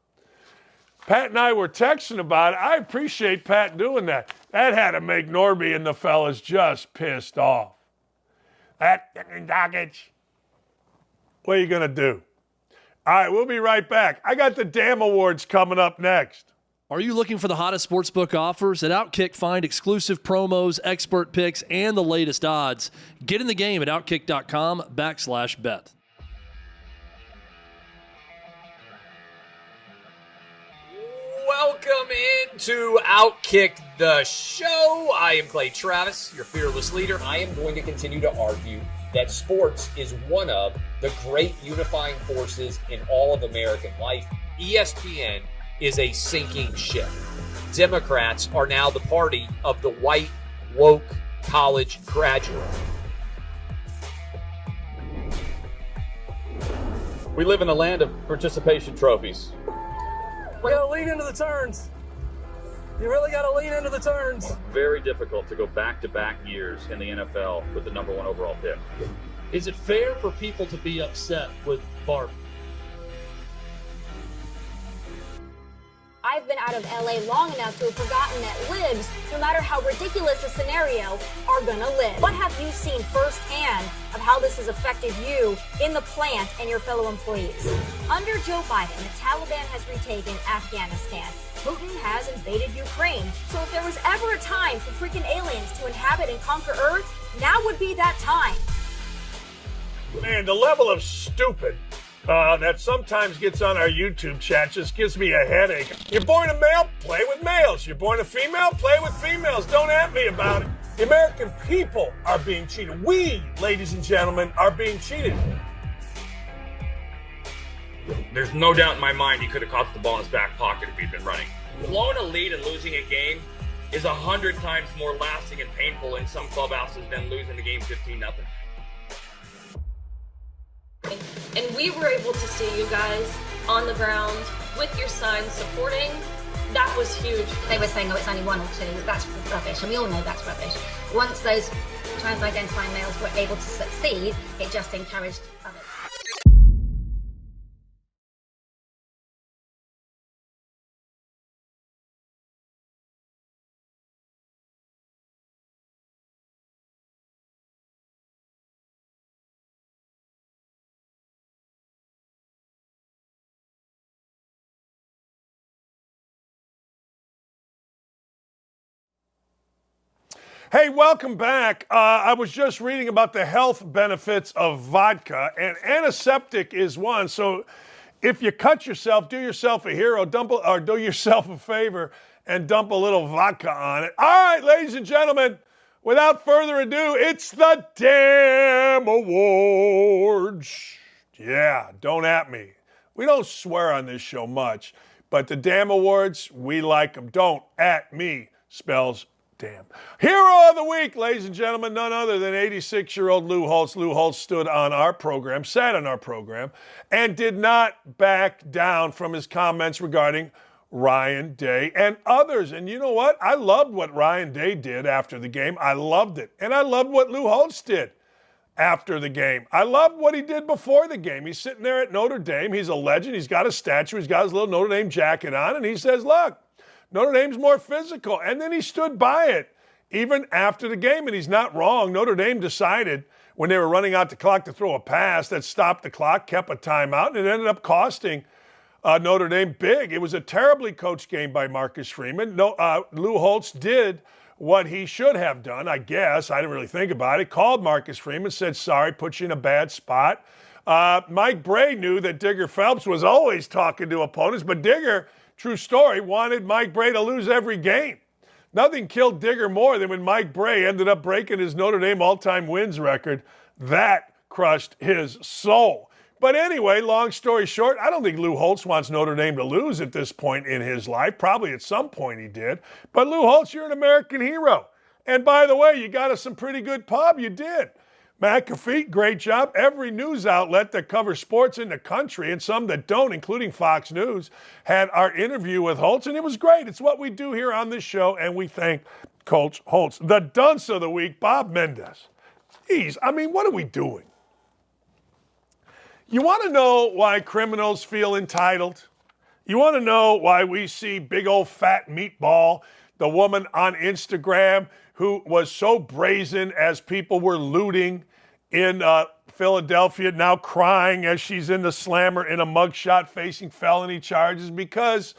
Pat and I were texting about it. I appreciate Pat doing that. That had to make Norby and the fellas just pissed off. Dakich, what are you going to do? All right, we'll be right back. I got the damn awards coming up next. Are you looking for the hottest sportsbook offers? At OutKick, find exclusive promos, expert picks, and the latest odds. Get in the game at OutKick.com/bet. Welcome into OutKick the show. I am Clay Travis, your fearless leader. I am going to continue to argue that sports is one of the great unifying forces in all of American life. ESPN is a sinking ship. Democrats are now the party of the white, woke college graduate. We live in a land of participation trophies. You gotta lean into the turns. You really gotta lean into the turns. Very difficult to go back-to-back years in the NFL with the number 1 overall pick. Is it fair for people to be upset with Barbie? I've been out of LA long enough to have forgotten that libs, no matter how ridiculous the scenario, are gonna live. What have you seen firsthand of how this has affected you in the plant and your fellow employees? Under Joe Biden, the Taliban has retaken Afghanistan. Putin has invaded Ukraine. So if there was ever a time for freaking aliens to inhabit and conquer Earth, now would be that time. Man, the level of stupid that sometimes gets on our YouTube chat just gives me a headache. You're born a male, play with males. You're born a female, play with females. Don't at me about it. The American people are being cheated. We, ladies and gentlemen, are being cheated. There's no doubt in my mind he could have caught the ball in his back pocket if he'd been running. Blowing a lead and losing a game is 100 times more lasting and painful in some clubhouses than losing the game 15-0. And we were able to see you guys on the ground with your signs supporting. That was huge. They were saying, oh, it's only 1 or 2. That's rubbish, and we all know that's rubbish. Once those trans-identifying males were able to succeed, it just encouraged others. Hey, welcome back. I was just reading about the health benefits of vodka, and antiseptic is one. So if you cut yourself, do yourself a hero, do yourself a favor and dump a little vodka on it. All right, ladies and gentlemen, without further ado, it's the damn awards. Yeah, don't at me. We don't swear on this show much, but the damn awards, we like them. Don't at me spells damn. Hero of the week, ladies and gentlemen, none other than 86-year-old Lou Holtz. Lou Holtz stood on our program, sat on our program, and did not back down from his comments regarding Ryan Day and others. And you know what? I loved what Ryan Day did after the game. I loved it. And I loved what Lou Holtz did after the game. I loved what he did before the game. He's sitting there at Notre Dame. He's a legend. He's got a statue. He's got his little Notre Dame jacket on, and he says, look, Notre Dame's more physical. And then he stood by it even after the game, and he's not wrong. Notre Dame decided when they were running out the clock to throw a pass that stopped the clock, kept a timeout, and it ended up costing Notre Dame big. It was a terribly coached game by Marcus Freeman. Lou Holtz did what he should have done, I guess. I didn't really think about it. Called Marcus Freeman, said, sorry, put you in a bad spot. Mike Bray knew that Digger Phelps was always talking to opponents, but Digger, true story, wanted Mike Bray to lose every game. Nothing killed Digger more than when Mike Bray ended up breaking his Notre Dame all-time wins record. That crushed his soul. But anyway, long story short, I don't think Lou Holtz wants Notre Dame to lose at this point in his life. Probably at some point he did. But Lou Holtz, you're an American hero. And by the way, you got us some pretty good pub. You did. McAfee, great job. Every news outlet that covers sports in the country, and some that don't, including Fox News, had our interview with Holtz, and it was great. It's what we do here on this show, and we thank Coach Holtz. The dunce of the week, Bob Mendez. Geez, I mean, what are we doing? You want to know why criminals feel entitled? You want to know why we see big old fat meatball, the woman on Instagram who was so brazen as people were looting in Philadelphia, now crying as she's in the slammer in a mugshot facing felony charges? Because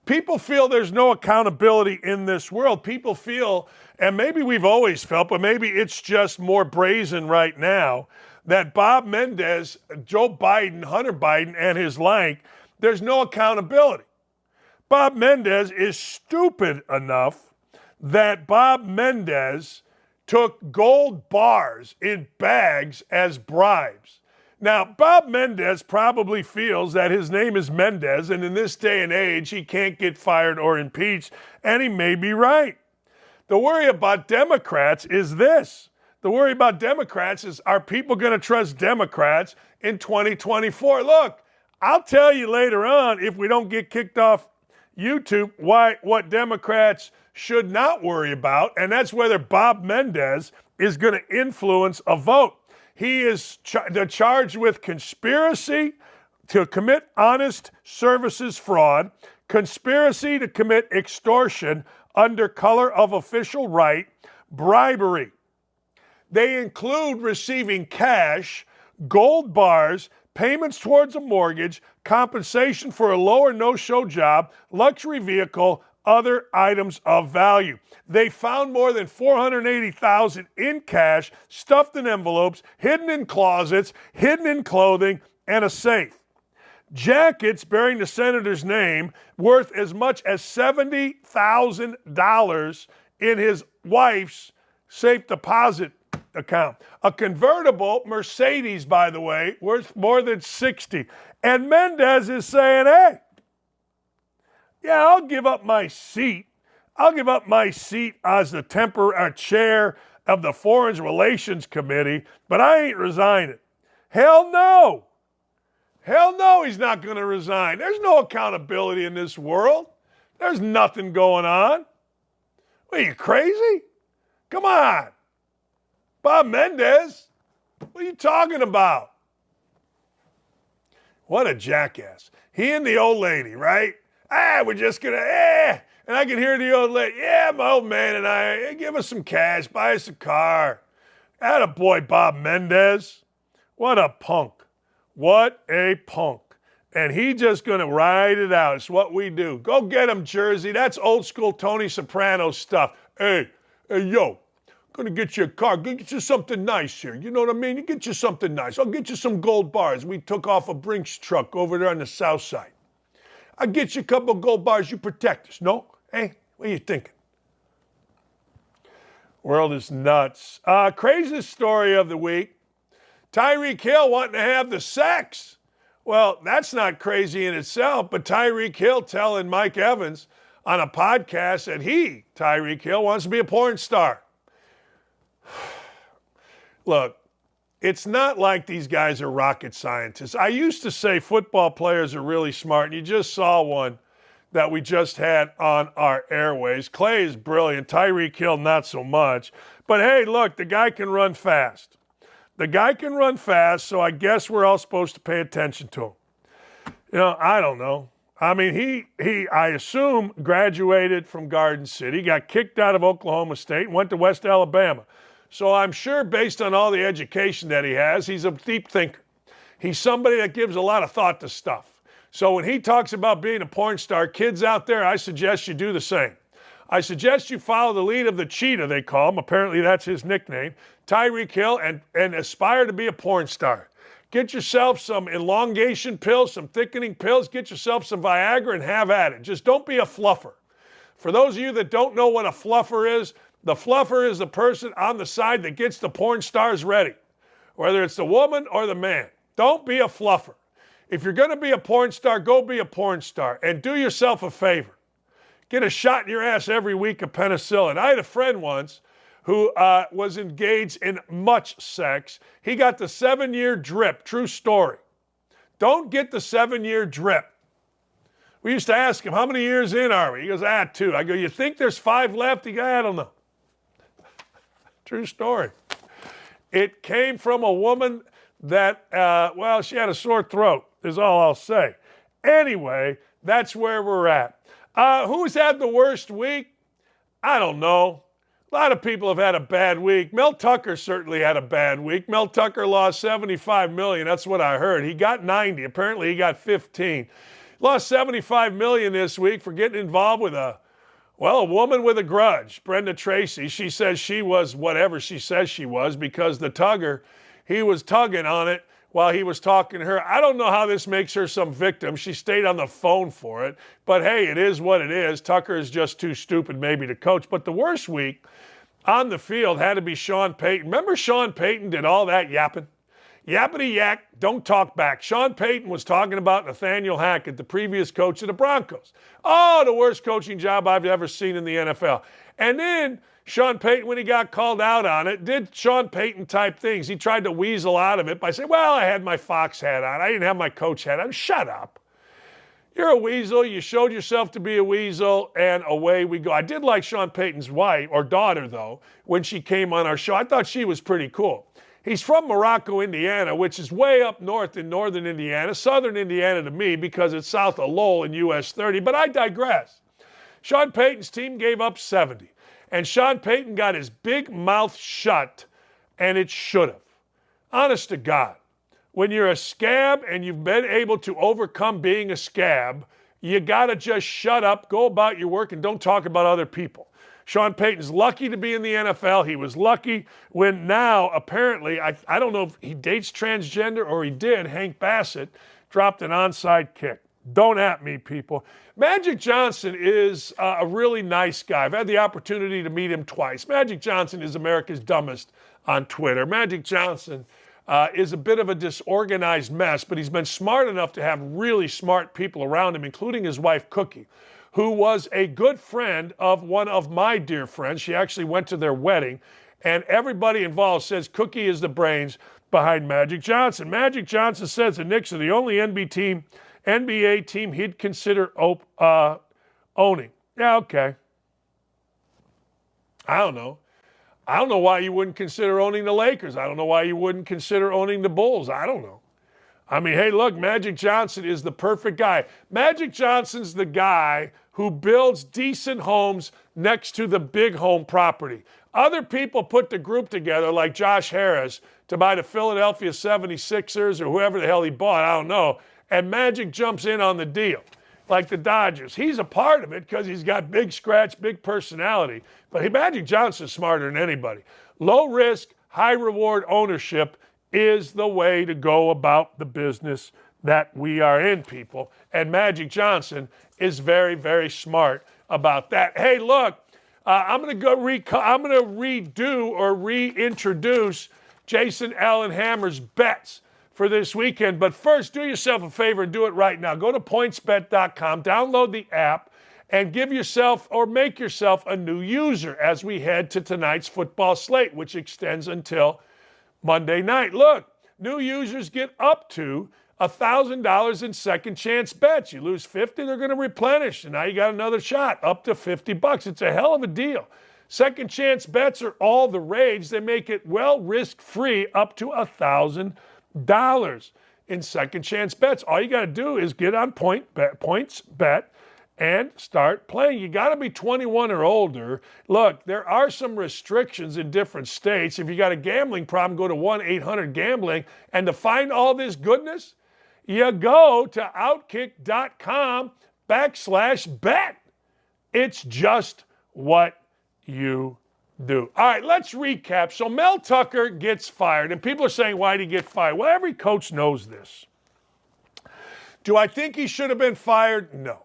people feel there's no accountability in this world. People feel, and maybe we've always felt, but maybe it's just more brazen right now, that Bob Mendez, Joe Biden, Hunter Biden, and his like, there's no accountability. Bob Mendez is stupid enough that Bob Mendez took gold bars in bags as bribes. Now, Bob Mendez probably feels that his name is Mendez, and in this day and age, he can't get fired or impeached, and he may be right. The worry about Democrats is this. The worry about Democrats is, are people going to trust Democrats in 2024? Look, I'll tell you later on, if we don't get kicked off YouTube, what Democrats should not worry about, and that's whether Bob Mendez is going to influence a vote. He is charged with conspiracy to commit honest services fraud, conspiracy to commit extortion under color of official right, bribery. They include receiving cash, gold bars, payments towards a mortgage, compensation for a low or no-show job, luxury vehicle, other items of value. They found more than $480,000 in cash, stuffed in envelopes, hidden in closets, hidden in clothing, and a safe. Jackets bearing the senator's name worth as much as $70,000 in his wife's safe deposit account. A convertible Mercedes, by the way, worth more than $60,000. And Mendez is saying, hey, yeah, I'll give up my seat. I'll give up my seat as the chair of the Foreign Relations Committee, but I ain't resigning. Hell no. Hell no, he's not going to resign. There's no accountability in this world. There's nothing going on. What, are you crazy? Come on. Bob Mendez, what are you talking about? What a jackass. He and the old lady, right? We're just going to, And I can hear the old lady, my old man and I, give us some cash, buy us a car. Attaboy, Bob Mendez. What a punk. What a punk. And he just going to ride it out. It's what we do. Go get him, Jersey. That's old school Tony Soprano stuff. Hey, yo, Gonna get you a car. Gonna get you something nice here. You know what I mean? You get you something nice. I'll get you some gold bars. We took off a Brinks truck over there on the south side. I'll get you a couple of gold bars. You protect us. No? Hey, what are you thinking? World is nuts. Craziest story of the week. Tyreek Hill wanting to have the sex. Well, that's not crazy in itself, but Tyreek Hill telling Mike Evans on a podcast that Tyreek Hill, wants to be a porn star. Look, it's not like these guys are rocket scientists. I used to say football players are really smart, and you just saw one that we just had on our airways. Clay is brilliant. Tyreek Hill, not so much. But hey, look, the guy can run fast. The guy can run fast, so I guess we're all supposed to pay attention to him. You know, I don't know. I mean, he I assume, graduated from Garden City, got kicked out of Oklahoma State, and went to West Alabama. So I'm sure based on all the education that he has, he's a deep thinker. He's somebody that gives a lot of thought to stuff. So when he talks about being a porn star, kids out there, I suggest you do the same. I suggest you follow the lead of the cheetah, they call him. Apparently that's his nickname, Tyreek Hill, and aspire to be a porn star. Get yourself some elongation pills, some thickening pills. Get yourself some Viagra and have at it. Just don't be a fluffer. For those of you that don't know what a fluffer is, the fluffer is the person on the side that gets the porn stars ready, whether it's the woman or the man. Don't be a fluffer. If you're going to be a porn star, go be a porn star and do yourself a favor. Get a shot in your ass every week of penicillin. I had a friend once who was engaged in much sex. He got the 7-year drip. True story. Don't get the 7-year drip. We used to ask him, how many years in are we? He goes, 2. I go, you think there's 5 left? He goes, I don't know. True story. It came from a woman that, she had a sore throat, is all I'll say. Anyway, that's where we're at. Who's had the worst week? I don't know. A lot of people have had a bad week. Mel Tucker certainly had a bad week. Mel Tucker lost $75 million. That's what I heard. He got 90. Apparently he got 15. Lost $75 million this week for getting involved with a woman with a grudge, Brenda Tracy. She says she was whatever she says she was because the tugger, he was tugging on it while he was talking to her. I don't know how this makes her some victim. She stayed on the phone for it. But hey, it is what it is. Tucker is just too stupid maybe to coach. But the worst week on the field had to be Sean Payton. Remember Sean Payton did all that yapping? Yappity yak, don't talk back. Sean Payton was talking about Nathaniel Hackett, the previous coach of the Broncos. Oh, the worst coaching job I've ever seen in the NFL. And then Sean Payton, when he got called out on it, did Sean Payton type things. He tried to weasel out of it by saying, I had my Fox hat on. I didn't have my coach hat on. Shut up. You're a weasel. You showed yourself to be a weasel, and away we go. I did like Sean Payton's wife, or daughter, though, when she came on our show. I thought she was pretty cool. He's from Morocco, Indiana, which is way up north in northern Indiana, southern Indiana to me because it's south of Lowell in US 30, but I digress. Sean Payton's team gave up 70, and Sean Payton got his big mouth shut, and it should have. Honest to God, when you're a scab and you've been able to overcome being a scab, you got to just shut up, go about your work, and don't talk about other people. Sean Payton's lucky to be in the NFL. He was lucky when now, apparently, I don't know if he dates transgender or he did, Hank Bassett dropped an onside kick. Don't at me, people. Magic Johnson is a really nice guy. I've had the opportunity to meet him twice. Magic Johnson is America's dumbest on Twitter. Magic Johnson is a bit of a disorganized mess, but he's been smart enough to have really smart people around him, including his wife, Cookie, who was a good friend of one of my dear friends. She actually went to their wedding, and everybody involved says Cookie is the brains behind Magic Johnson. Magic Johnson says the Knicks are the only NBA team he'd consider owning. Yeah, okay. I don't know. I don't know why you wouldn't consider owning the Lakers. I don't know why you wouldn't consider owning the Bulls. I don't know. I mean, hey, look, Magic Johnson is the perfect guy. Magic Johnson's the guy who builds decent homes next to the big home property. Other people put the group together, like Josh Harris, to buy the Philadelphia 76ers or whoever the hell he bought, I don't know, and Magic jumps in on the deal. like the Dodgers. He's a part of it because he's got big scratch, big personality. But Magic Johnson's smarter than anybody. Low risk, high reward ownership is the way to go about the business that we are in, people. And Magic Johnson is very, very smart about that. Hey, look, I'm going to redo or reintroduce Jason Allen Hammer's bets for this weekend. But first, do yourself a favor and do it right now. Go to pointsbet.com, download the app, and give yourself or make yourself a new user as we head to tonight's football slate, which extends until Monday night. Look, new users get up to $1,000 in second chance bets. You lose 50, they're going to replenish. And now you got another shot up to $50. It's a hell of a deal. Second chance bets are all the rage. They make it well risk-free up to $1,000 in second chance bets. All you got to do is get on PointsBet and start playing. You got to be 21 or older. Look, there are some restrictions in different states. If you got a gambling problem, go to 1-800-GAMBLING. And to find all this goodness, you go to OutKick.com/bet. It's just what you do. All right, let's recap. So Mel Tucker gets fired, and people are saying, why did he get fired? Well, every coach knows this. Do I think he should have been fired? No.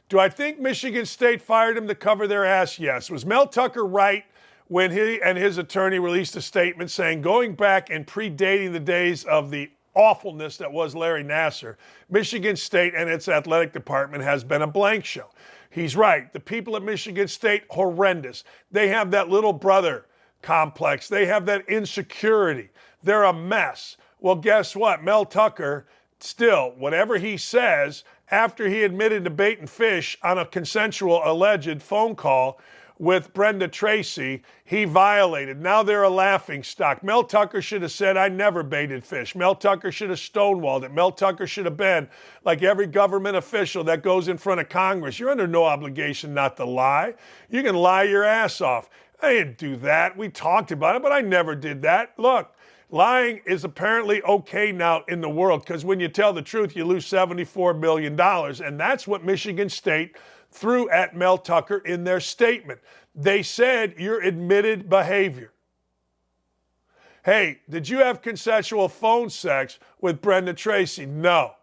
Do I think Michigan State fired him to cover their ass? Yes. Was Mel Tucker right when he and his attorney released a statement saying, going back and predating the days of the awfulness that was Larry Nassar, Michigan State and its athletic department has been a blank show? He's right. The people at Michigan State, horrendous. They have that little brother complex. They have that insecurity. They're a mess. Well, guess what? Mel Tucker, still, whatever he says, after he admitted to bait and fish on a consensual alleged phone call with Brenda Tracy, he violated. Now they're a laughing stock. Mel Tucker should have said, I never baited fish. Mel Tucker should have stonewalled it. Mel Tucker should have been like every government official that goes in front of Congress. You're under no obligation not to lie. You can lie your ass off. I didn't do that. We talked about it, but I never did that. Look, lying is apparently okay now in the world because when you tell the truth, you lose $74 million. And that's what Michigan State threw at Mel Tucker in their statement. They said your admitted behavior. Hey, did you have consensual phone sex with Brenda Tracy? No.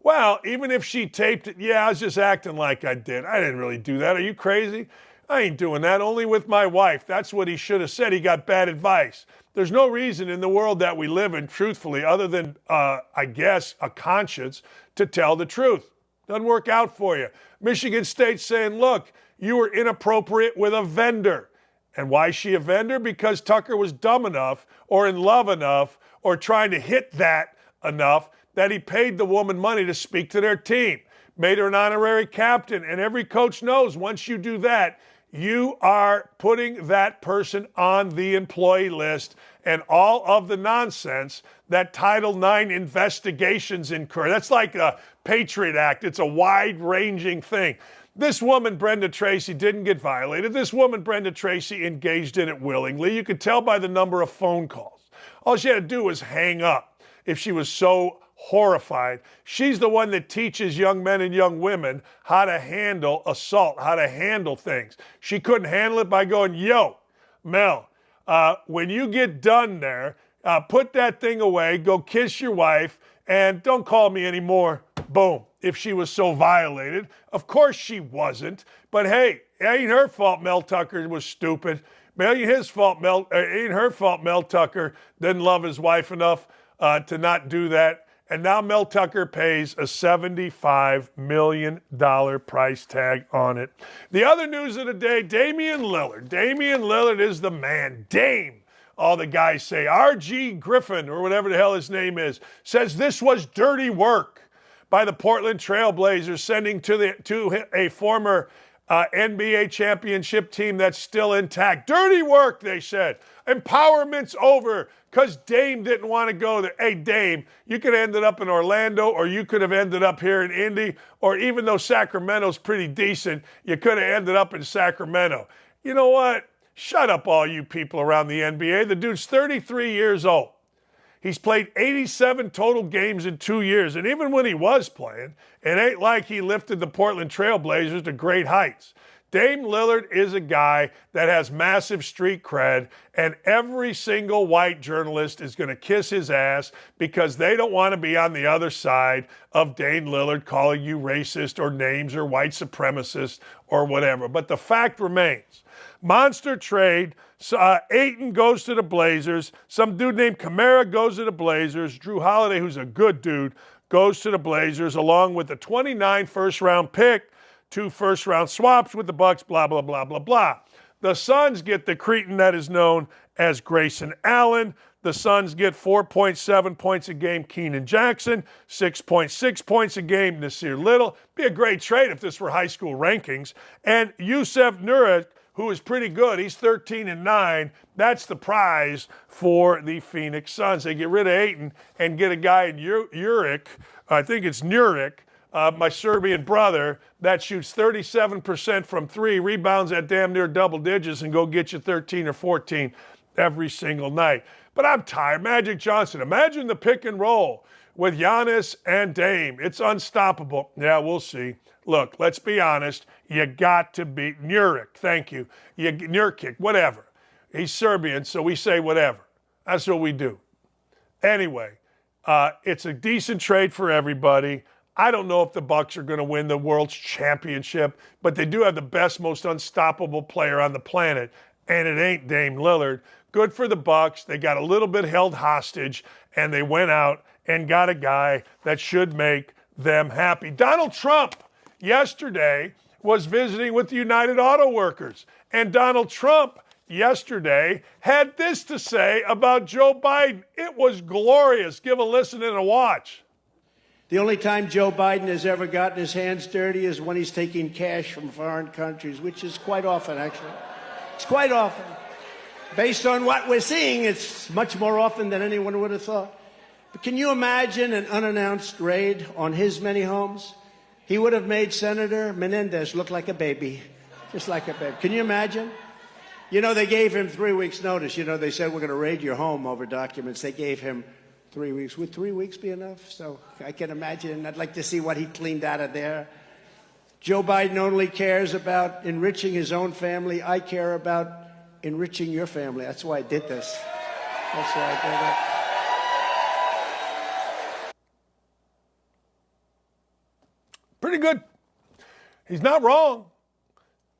Well, even if she taped it, yeah, I was just acting like I did. I didn't really do that. Are you crazy? I ain't doing that. Only with my wife. That's what he should have said. He got bad advice. There's no reason in the world that we live in, truthfully, other than, I guess, a conscience, to tell the truth. Doesn't work out for you. Michigan State's saying, look, you were inappropriate with a vendor. And why is she a vendor? Because Tucker was dumb enough or in love enough or trying to hit that enough that he paid the woman money to speak to their team, made her an honorary captain. And every coach knows once you do that, you are putting that person on the employee list, and all of the nonsense that Title IX investigations incur. That's like a Patriot Act. It's a wide-ranging thing. This woman, Brenda Tracy, didn't get violated. This woman, Brenda Tracy, engaged in it willingly. You could tell by the number of phone calls. All she had to do was hang up if she was so horrified. She's the one that teaches young men and young women how to handle assault, how to handle things. She couldn't handle it by going, yo, Mel, when you get done there, put that thing away, go kiss your wife, and don't call me anymore. Boom. If she was so violated. Of course she wasn't. But hey, it ain't her fault Mel Tucker was stupid. Ain't his fault ain't her fault Mel Tucker didn't love his wife enough to not do that. And now Mel Tucker pays a $75 million price tag on it. The other news of the day, Damian Lillard. Damian Lillard is the man. Dame, all the guys say. R.G. Griffin, or whatever the hell his name is, says this was dirty work by the Portland Trailblazers, sending to a former NBA championship team that's still intact. Dirty work, they said. Empowerment's over because Dame didn't want to go there. Hey, Dame, you could have ended up in Orlando, or you could have ended up here in Indy, or even though Sacramento's pretty decent, you could have ended up in Sacramento. You know what? Shut up, all you people around the NBA. The dude's 33 years old. He's played 87 total games in 2 years. And even when he was playing, it ain't like he lifted the Portland Trail Blazers to great heights. Dame Lillard is a guy that has massive street cred, and every single white journalist is going to kiss his ass because they don't want to be on the other side of Dame Lillard calling you racist or names or white supremacist or whatever. But the fact remains, monster trade. Ayton goes to the Blazers. Some dude named Kamara goes to the Blazers. Drew Holiday, who's a good dude, goes to the Blazers along with the 29 first-round pick, 2 first-round swaps with the Bucks, blah, blah, blah, blah, blah. The Suns get the cretin that is known as Grayson Allen. The Suns get 4.7 points a game, Keenan Jackson, 6.6 points a game, Nasir Little. Be a great trade if this were high school rankings. And Yusef Nurkic, who is pretty good. He's 13-9. That's the prize for the Phoenix Suns. They get rid of Ayton and get a guy in Uric. I think it's Nuric. My Serbian brother, that shoots 37% from 3, rebounds at damn near double digits, and go get you 13 or 14 every single night. But I'm tired. Magic Johnson, imagine the pick and roll with Giannis and Dame. It's unstoppable. Yeah, we'll see. Look, let's be honest. You got to beat Nuric. Thank you. Nurkic, whatever. He's Serbian, so we say whatever. That's what we do. Anyway, it's a decent trade for everybody. I don't know if the Bucks are going to win the World's Championship, but they do have the best, most unstoppable player on the planet, and it ain't Dame Lillard. Good for the Bucks. They got a little bit held hostage, and they went out and got a guy that should make them happy. Donald Trump yesterday was visiting with the United Auto Workers, and Donald Trump yesterday had this to say about Joe Biden. It was glorious. Give a listen and a watch. The only time Joe Biden has ever gotten his hands dirty is when he's taking cash from foreign countries, which is quite often, actually. It's quite often. Based on what we're seeing, it's much more often than anyone would have thought. But can you imagine an unannounced raid on his many homes? He would have made Senator Menendez look like a baby, just like a baby. Can you imagine? You know, they gave him 3 weeks' notice. You know, they said, we're going to raid your home over documents. They gave him 3 weeks. Would 3 weeks be enough? So I can imagine. I'd like to see what he cleaned out of there. Joe Biden only cares about enriching his own family. I care about enriching your family. That's why I did this. That's why I did it. Pretty good. He's not wrong.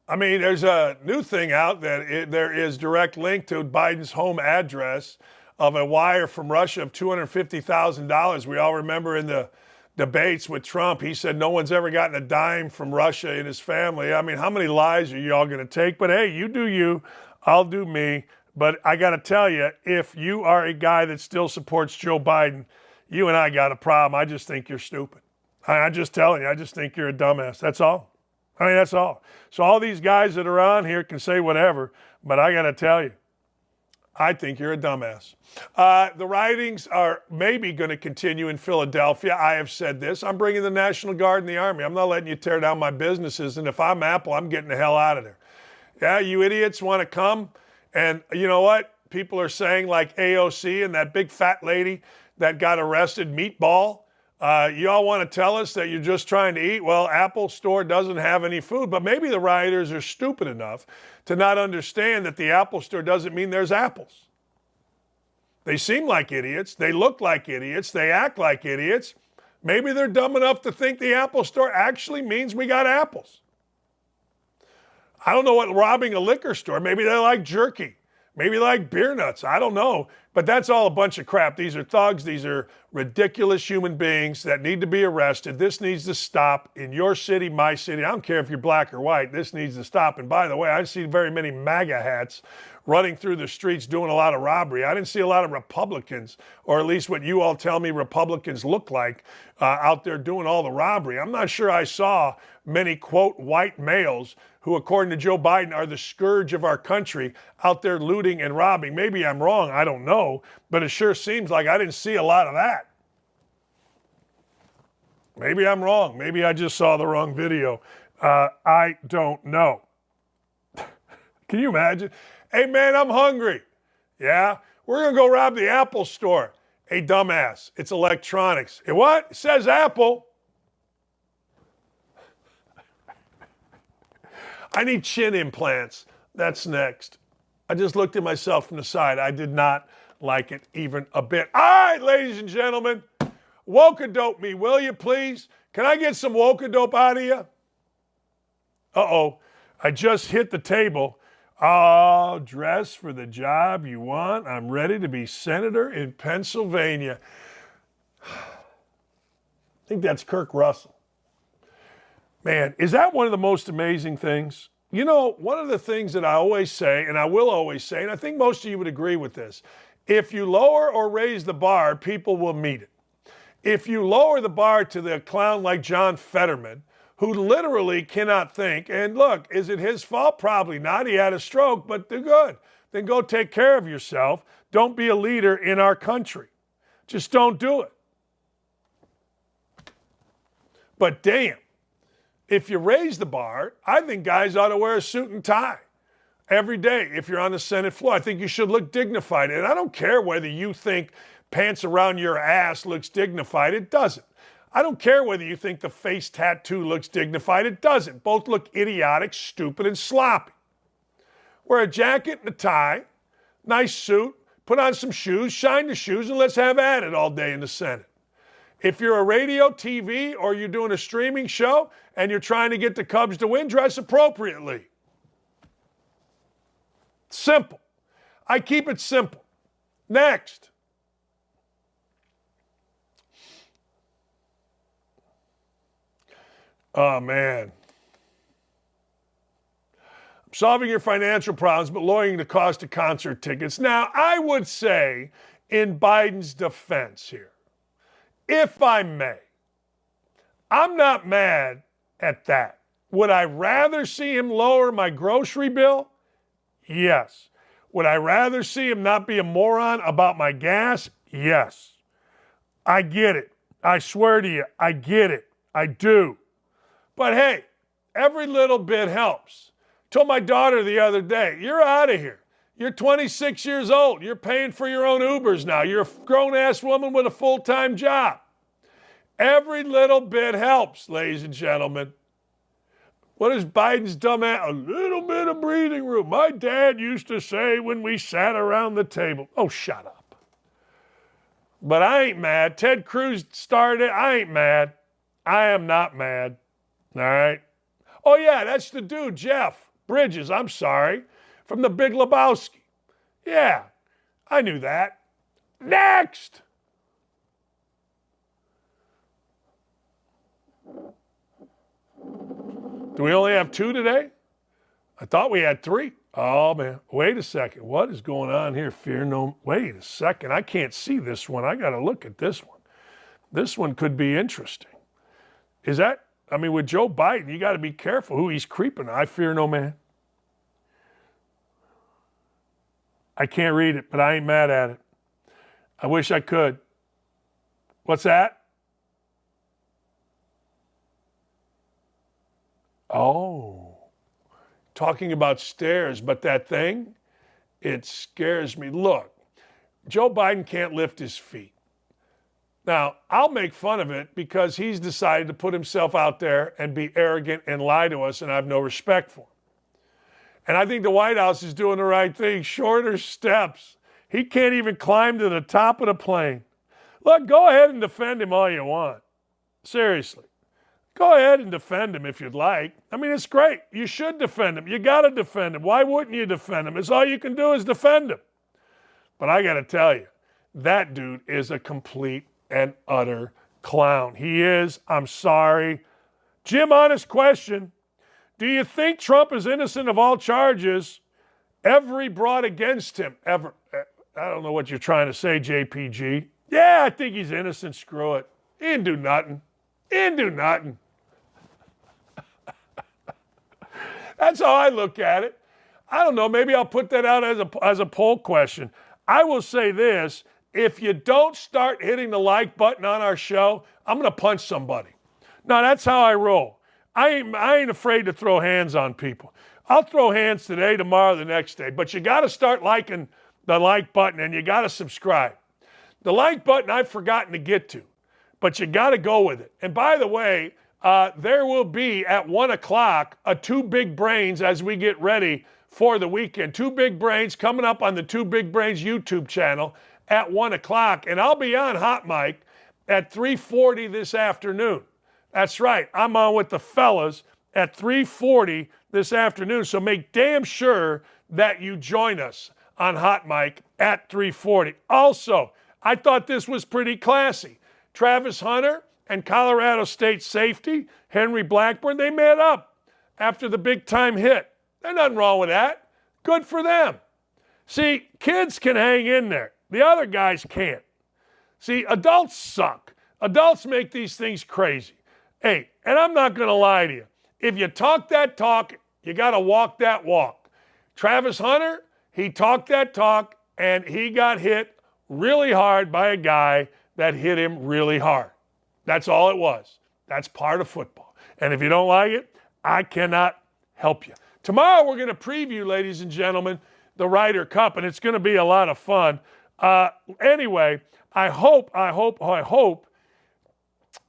I mean, there's a new thing out that there is direct link to Biden's home address of a wire from Russia of $250,000. We all remember in the debates with Trump, he said no one's ever gotten a dime from Russia in his family. I mean, how many lies are y'all going to take? But hey, you do you, I'll do me. But I got to tell you, if you are a guy that still supports Joe Biden, you and I got a problem. I just think you're stupid. I'm just telling you, I just think you're a dumbass. That's all. I mean, that's all. So all these guys that are on here can say whatever, but I got to tell you, I think you're a dumbass. The riotings are maybe going to continue in Philadelphia. I have said this. I'm bringing the National Guard and the Army. I'm not letting you tear down my businesses. And if I'm Apple, I'm getting the hell out of there. Yeah, you idiots want to come. And you know what? People are saying like AOC and that big fat lady that got arrested, Meatball. You all want to tell us that you're just trying to eat? Well, Apple Store doesn't have any food, but maybe the rioters are stupid enough to not understand that the Apple Store doesn't mean there's apples. They seem like idiots. They look like idiots. They act like idiots. Maybe they're dumb enough to think the Apple Store actually means we got apples. I don't know what robbing a liquor store. Maybe they like jerky. Maybe like beer nuts. I don't know. But that's all a bunch of crap. These are thugs. These are ridiculous human beings that need to be arrested. This needs to stop in your city, my city. I don't care if you're black or white. This needs to stop. And by the way, I see very many MAGA hats running through the streets doing a lot of robbery. I didn't see a lot of Republicans, or at least what you all tell me Republicans look like, out there doing all the robbery. I'm not sure I saw many, quote, white males who, according to Joe Biden, are the scourge of our country out there looting and robbing. Maybe I'm wrong. I don't know. But it sure seems like I didn't see a lot of that. Maybe I'm wrong. Maybe I just saw the wrong video. I don't know. Can you imagine? Hey, man, I'm hungry. Yeah? We're going to go rob the Apple Store. Hey, dumbass, it's electronics. It what? It says Apple. I need chin implants. That's next. I just looked at myself from the side. I did not like it even a bit. All right, ladies and gentlemen, woke-a-dope me, will you please? Can I get some woke-a-dope out of you? Uh-oh, I just hit the table. Oh, dress for the job you want. I'm ready to be senator in Pennsylvania. I think that's Kirk Russell. Man, is that one of the most amazing things? You know, one of the things that I always say, and I will always say, and I think most of you would agree with this, if you lower or raise the bar, people will meet it. If you lower the bar to the clown like John Fetterman, who literally cannot think, and look, is it his fault? Probably not. He had a stroke, but they're good. Then go take care of yourself. Don't be a leader in our country. Just don't do it. But damn, if you raise the bar, I think guys ought to wear a suit and tie every day if you're on the Senate floor. I think you should look dignified. And I don't care whether you think pants around your ass looks dignified. It doesn't. I don't care whether you think the face tattoo looks dignified. It doesn't. Both look idiotic, stupid, and sloppy. Wear a jacket and a tie, nice suit, put on some shoes, shine the shoes, and let's have at it all day in the Senate. If you're a radio, TV, or you're doing a streaming show and you're trying to get the Cubs to win, dress appropriately. Simple. I keep it simple. Next. Oh, man. I'm solving your financial problems, but lowering the cost of concert tickets. Now, I would say, in Biden's defense here, if I may, I'm not mad at that. Would I rather see him lower my grocery bill? Yes. Would I rather see him not be a moron about my gas? Yes. I get it. I swear to you, I get it. I do. But hey, every little bit helps. Told my daughter the other day, you're out of here. You're 26 years old. You're paying for your own Ubers now. You're a grown-ass woman with a full-time job. Every little bit helps, ladies and gentlemen. What is Biden's dumb ass? A little bit of breathing room. My dad used to say when we sat around the table. Oh, shut up. But I ain't mad. Ted Cruz started it. I ain't mad. I am not mad. All right? Oh, yeah, that's the dude, Jeff Bridges, I'm sorry, from the Big Lebowski. Yeah, I knew that. Next! Do we only have 2 today? I thought we had 3. Oh, man. Wait a second. What is going on here? Fear no... Wait a second. I can't see this one. I got to look at this one. This one could be interesting. Is that... I mean, with Joe Biden, you got to be careful who he's creeping. I fear no man. I can't read it, but I ain't mad at it. I wish I could. What's that? Oh, talking about stairs, but that thing, it scares me. Look, Joe Biden can't lift his feet. Now, I'll make fun of it because he's decided to put himself out there and be arrogant and lie to us, and I have no respect for him. And I think the White House is doing the right thing. Shorter steps. He can't even climb to the top of the plane. Look, go ahead and defend him all you want. Seriously. Go ahead and defend him if you'd like. I mean, it's great. You should defend him. You got to defend him. Why wouldn't you defend him? It's all you can do is defend him. But I got to tell you, that dude is a complete and utter clown. He is. I'm sorry. Jim, honest question. Do you think Trump is innocent of all charges ever brought against him? Ever? I don't know what you're trying to say, JPG. Yeah, I think he's innocent. Screw it. He didn't do nothing. He didn't do nothing. That's how I look at it. I don't know. Maybe I'll put that out as a poll question. I will say this. If you don't start hitting the like button on our show, I'm going to punch somebody. Now, that's how I roll. I ain't afraid to throw hands on people. I'll throw hands today, tomorrow, the next day. But you got to start liking the like button, and you got to subscribe. The like button I've forgotten to get to, but you got to go with it. And by the way, there will be at 1 o'clock a Two Big Brains as we get ready for the weekend. Two Big Brains coming up on the Two Big Brains YouTube channel at 1 o'clock. And I'll be on Hot Mic at 3:40 this afternoon. That's right. I'm on with the fellas at 3:40 this afternoon. So make damn sure that you join us on Hot Mic at 3:40. Also, I thought this was pretty classy. Travis Hunter and Colorado State safety Henry Blackburn, they met up after the big-time hit. There's nothing wrong with that. Good for them. See, kids can hang in there. The other guys can't. See, adults suck. Adults make these things crazy. Hey, and I'm not going to lie to you. If you talk that talk, you got to walk that walk. Travis Hunter, he talked that talk, and he got hit really hard by a guy that hit him really hard. That's all it was. That's part of football. And if you don't like it, I cannot help you. Tomorrow we're going to preview, ladies and gentlemen, the Ryder Cup, and it's going to be a lot of fun. Anyway, I hope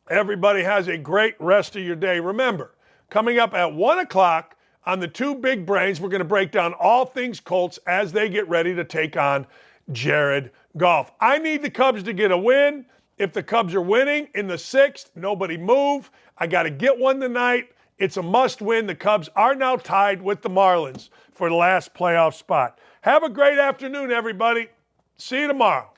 everybody has a great rest of your day. Remember, coming up at 1 o'clock on the Two Big Brains, we're going to break down all things Colts as they get ready to take on Jared Goff. I need the Cubs to get a win. If the Cubs are winning in the 6th, nobody move. I got to get one tonight. It's a must win. The Cubs are now tied with the Marlins for the last playoff spot. Have a great afternoon, everybody. See you tomorrow.